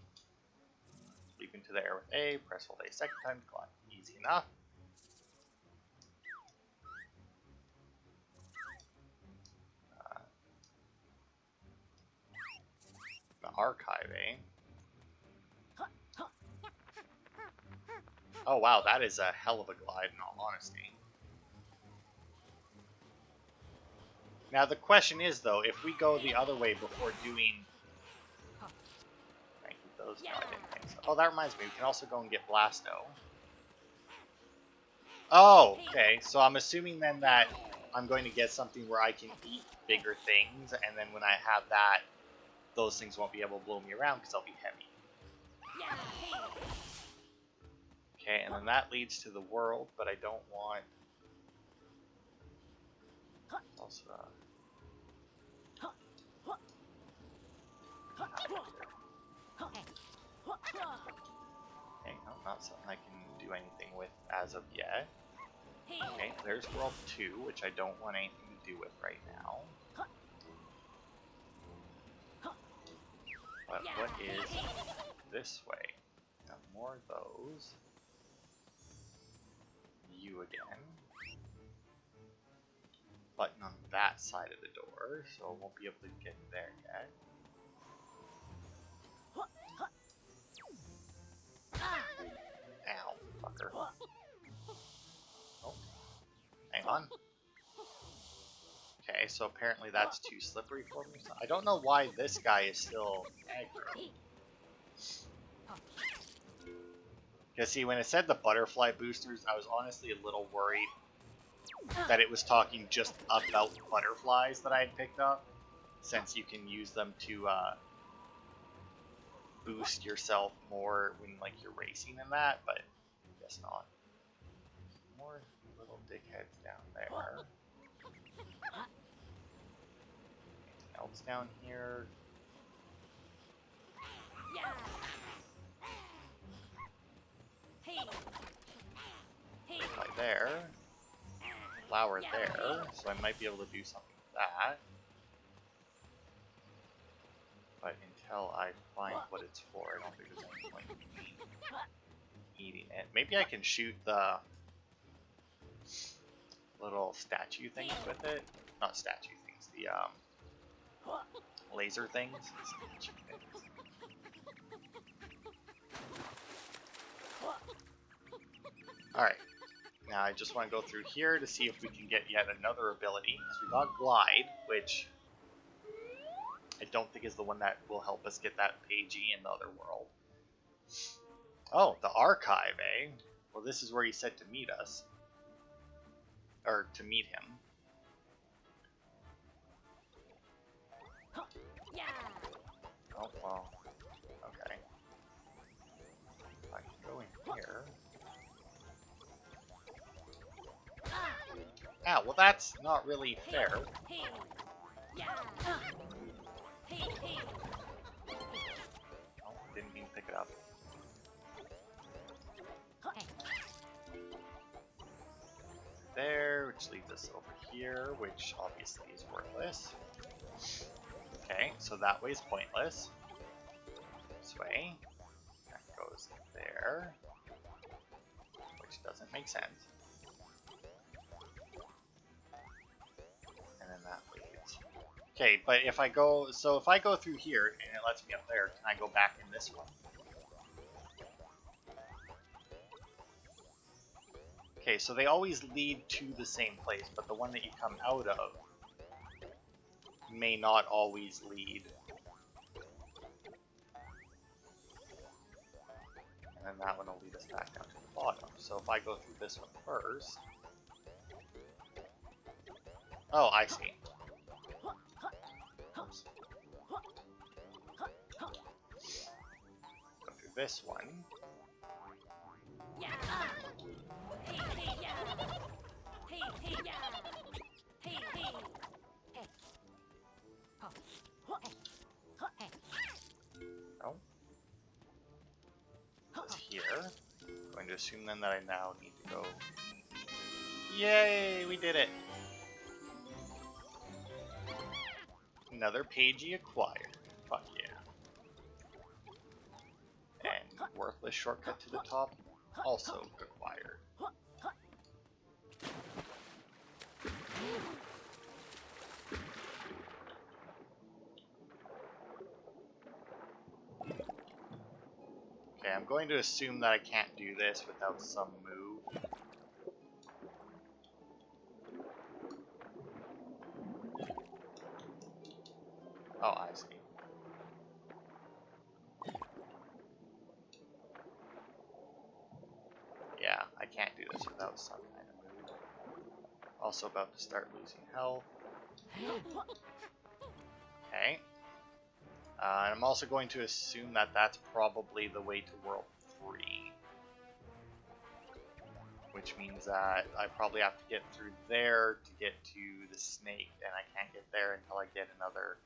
Leap into the air with A. Press hold A second time to glide. Easy enough. The archive, eh? Oh wow, that is a hell of a glide in all honesty. Now the question is though, if we go the other way before doing... Can I keep those? No, I didn't think so. Oh, that reminds me, we can also go and get Blasto. Oh, okay, so I'm assuming then that I'm going to get something where I can eat bigger things, and then when I have that, those things won't be able to blow me around because I'll be heavy. Okay, and then that leads to the world, but I don't want... Also, okay, no, not something I can do anything with as of yet. Okay, there's World 2, which I don't want anything to do with right now. But what is this way? Got more of those. You again. Button on that side of the door, so I won't be able to get there yet. Ow, fucker. Oh, hang on. Okay, so apparently that's too slippery for me. So I don't know why this guy is still aggro. Because see, when it said the butterfly boosters, I was honestly a little worried that it was talking just about butterflies that I had picked up, since you can use them to boost yourself more when like you're racing and that, but I guess not. More little dickheads down there. Anything else down here? Right there. Flower there, so I might be able to do something with that. But until I find what it's for, I don't think there's any point in me eating it. Maybe I can shoot the little statue things with it. Not statue things, the laser things. Statue things. Alright. Now I just want to go through here to see if we can get yet another ability. Because we got Glide, which I don't think is the one that will help us get that Pagey in the other world. Oh, the archive, eh? Well, this is where he said to meet us. Or to meet him. Oh, well. Okay. I can go in here. Ah, well that's not really fair. Oh, didn't mean to pick it up. There, which leads us over here, which obviously is worthless. Okay, so that way's pointless. This way. That goes there. Which doesn't make sense. And then that leads. Okay, but if I go, so if I go through here and it lets me up there, can I go back in this one? Okay, so they always lead to the same place, but the one that you come out of may not always lead. And then that one will lead us back down to the bottom. So if I go through this one first... Oh, I see. Oops. Go through this one. Oh. here. I'm going to assume then that I now need to go... Yay! We did it! Another pagey acquired. Fuck yeah. And worthless shortcut to the top, also acquired. Okay, I'm going to assume that I can't do this without some move. Oh, I see. Yeah, I can't do this without some kind of move. Also about to start losing health. Okay. And I'm also going to assume that that's probably the way to World 3. Which means that I probably have to get through there to get to the snake, and I can't get there until I get another...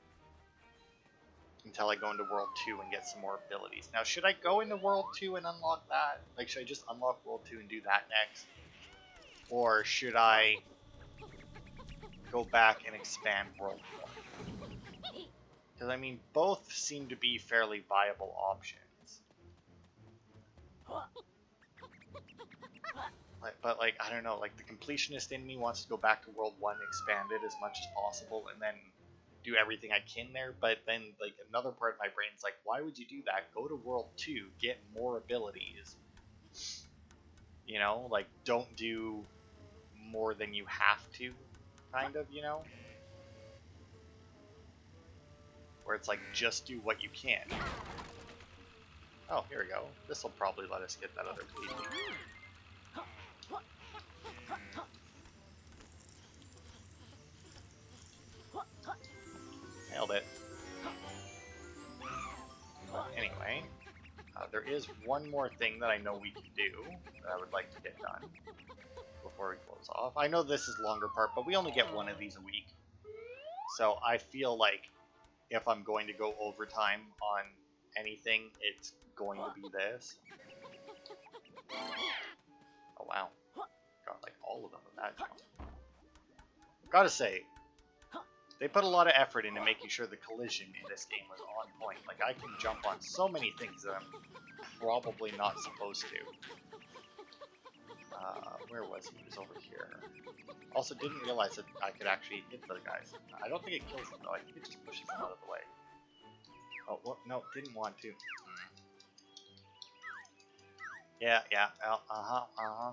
until I go into World 2 and get some more abilities. Now, should I go into World 2 and unlock that? Like, should I just unlock World 2 and do that next? Or should I go back and expand World 1? Because, I mean, both seem to be fairly viable options. But, like, I don't know, like, the completionist in me wants to go back to World 1, expand it as much as possible, and then do everything I can there, but then, like, another part of my brain's like, why would you do that? Go to World 2, get more abilities. You know, like, don't do more than you have to, kind of, you know? Where it's like, just do what you can. Oh, here we go. This will probably let us get that other payday. Nailed it. Anyway, there is one more thing that I know we can do that I would like to get done before we close off. I know this is a longer part, but we only get one of these a week. So I feel like if I'm going to go overtime on anything, it's going to be this. Oh wow. Got like all of them with that jump. Gotta say, they put a lot of effort into making sure the collision in this game was on point. Like, I can jump on so many things that I'm probably not supposed to. Where was he? He was over here. Also, didn't realize that I could actually hit the guys. I don't think it kills them, though. I think it just pushes them out of the way. Oh, well, no, didn't want to. Yeah, uh-huh.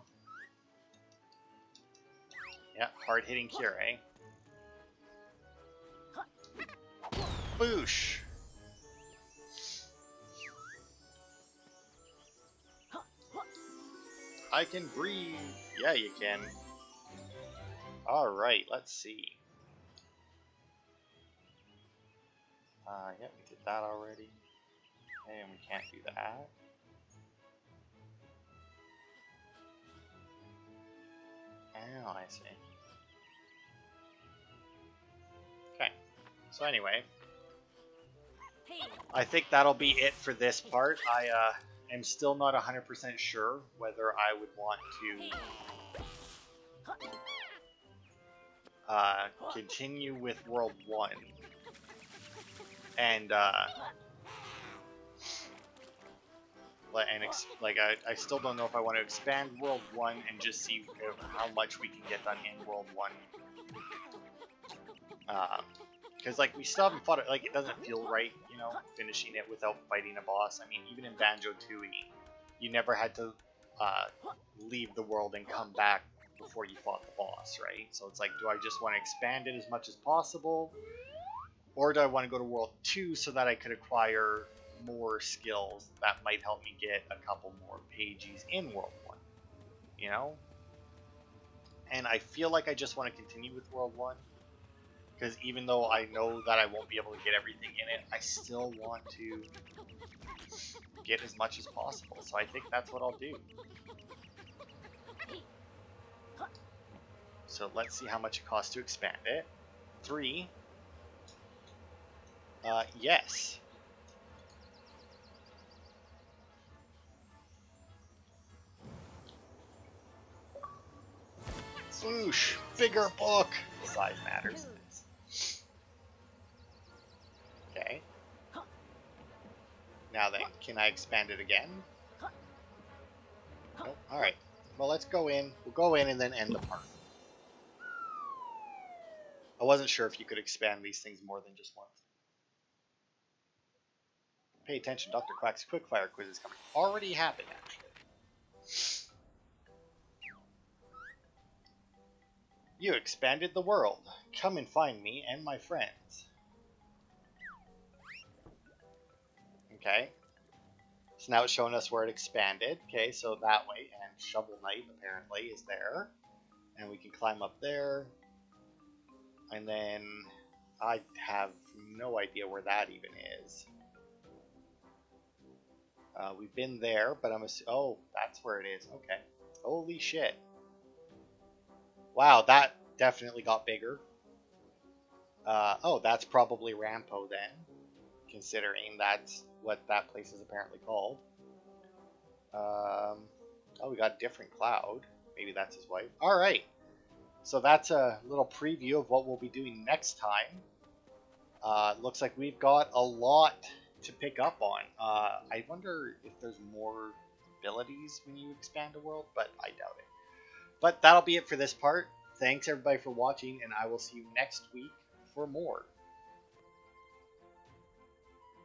Yeah, hard-hitting cure, eh? Boosh! I can breathe! Yeah, you can. Alright, let's see. Yeah, we did that already. And we can't do that. Oh, I see. Okay. So anyway, I think that'll be it for this part. I am still not 100% sure whether I would want to continue with World 1 and I still don't know if I want to expand World 1 and just see how much we can get done in World 1. Because, like, we still haven't fought it, like, it doesn't feel right, you know, finishing it without fighting a boss. I mean, even in Banjo-Tooie, you never had to leave the world and come back before you fought the boss, right? So it's like, do I just want to expand it as much as possible? Or do I want to go to World 2 so that I could acquire more skills that might help me get a couple more pages in World 1, you know? And I feel like I just want to continue with World 1, because even though I know that I won't be able to get everything in it, I still want to get as much as possible, so I think that's what I'll do. So let's see how much it costs to expand it. 3. Yes. Boosh! Bigger book! Size matters in this. Okay. Now then, can I expand it again? Nope. Alright. Well, let's go in. We'll go in and then end the part. I wasn't sure if you could expand these things more than just once. Pay attention, Dr. Quack's Quickfire Quiz is coming. Already happened, actually. You expanded the world. Come and find me and my friends. Okay. So now it's showing us where it expanded. Okay, so that way. And Shovel Knight, apparently, is there. And we can climb up there. And then I have no idea where that even is. We've been there, but oh, that's where it is. Okay. Holy shit. Wow, that definitely got bigger. Oh, that's probably Rampo then, considering that's what that place is apparently called. Oh, we got a different cloud. Maybe that's his wife. All right. So that's a little preview of what we'll be doing next time. Looks like we've got a lot to pick up on. I wonder if there's more abilities when you expand a world, but I doubt it. But that'll be it for this part. Thanks everybody for watching, and I will see you next week for more.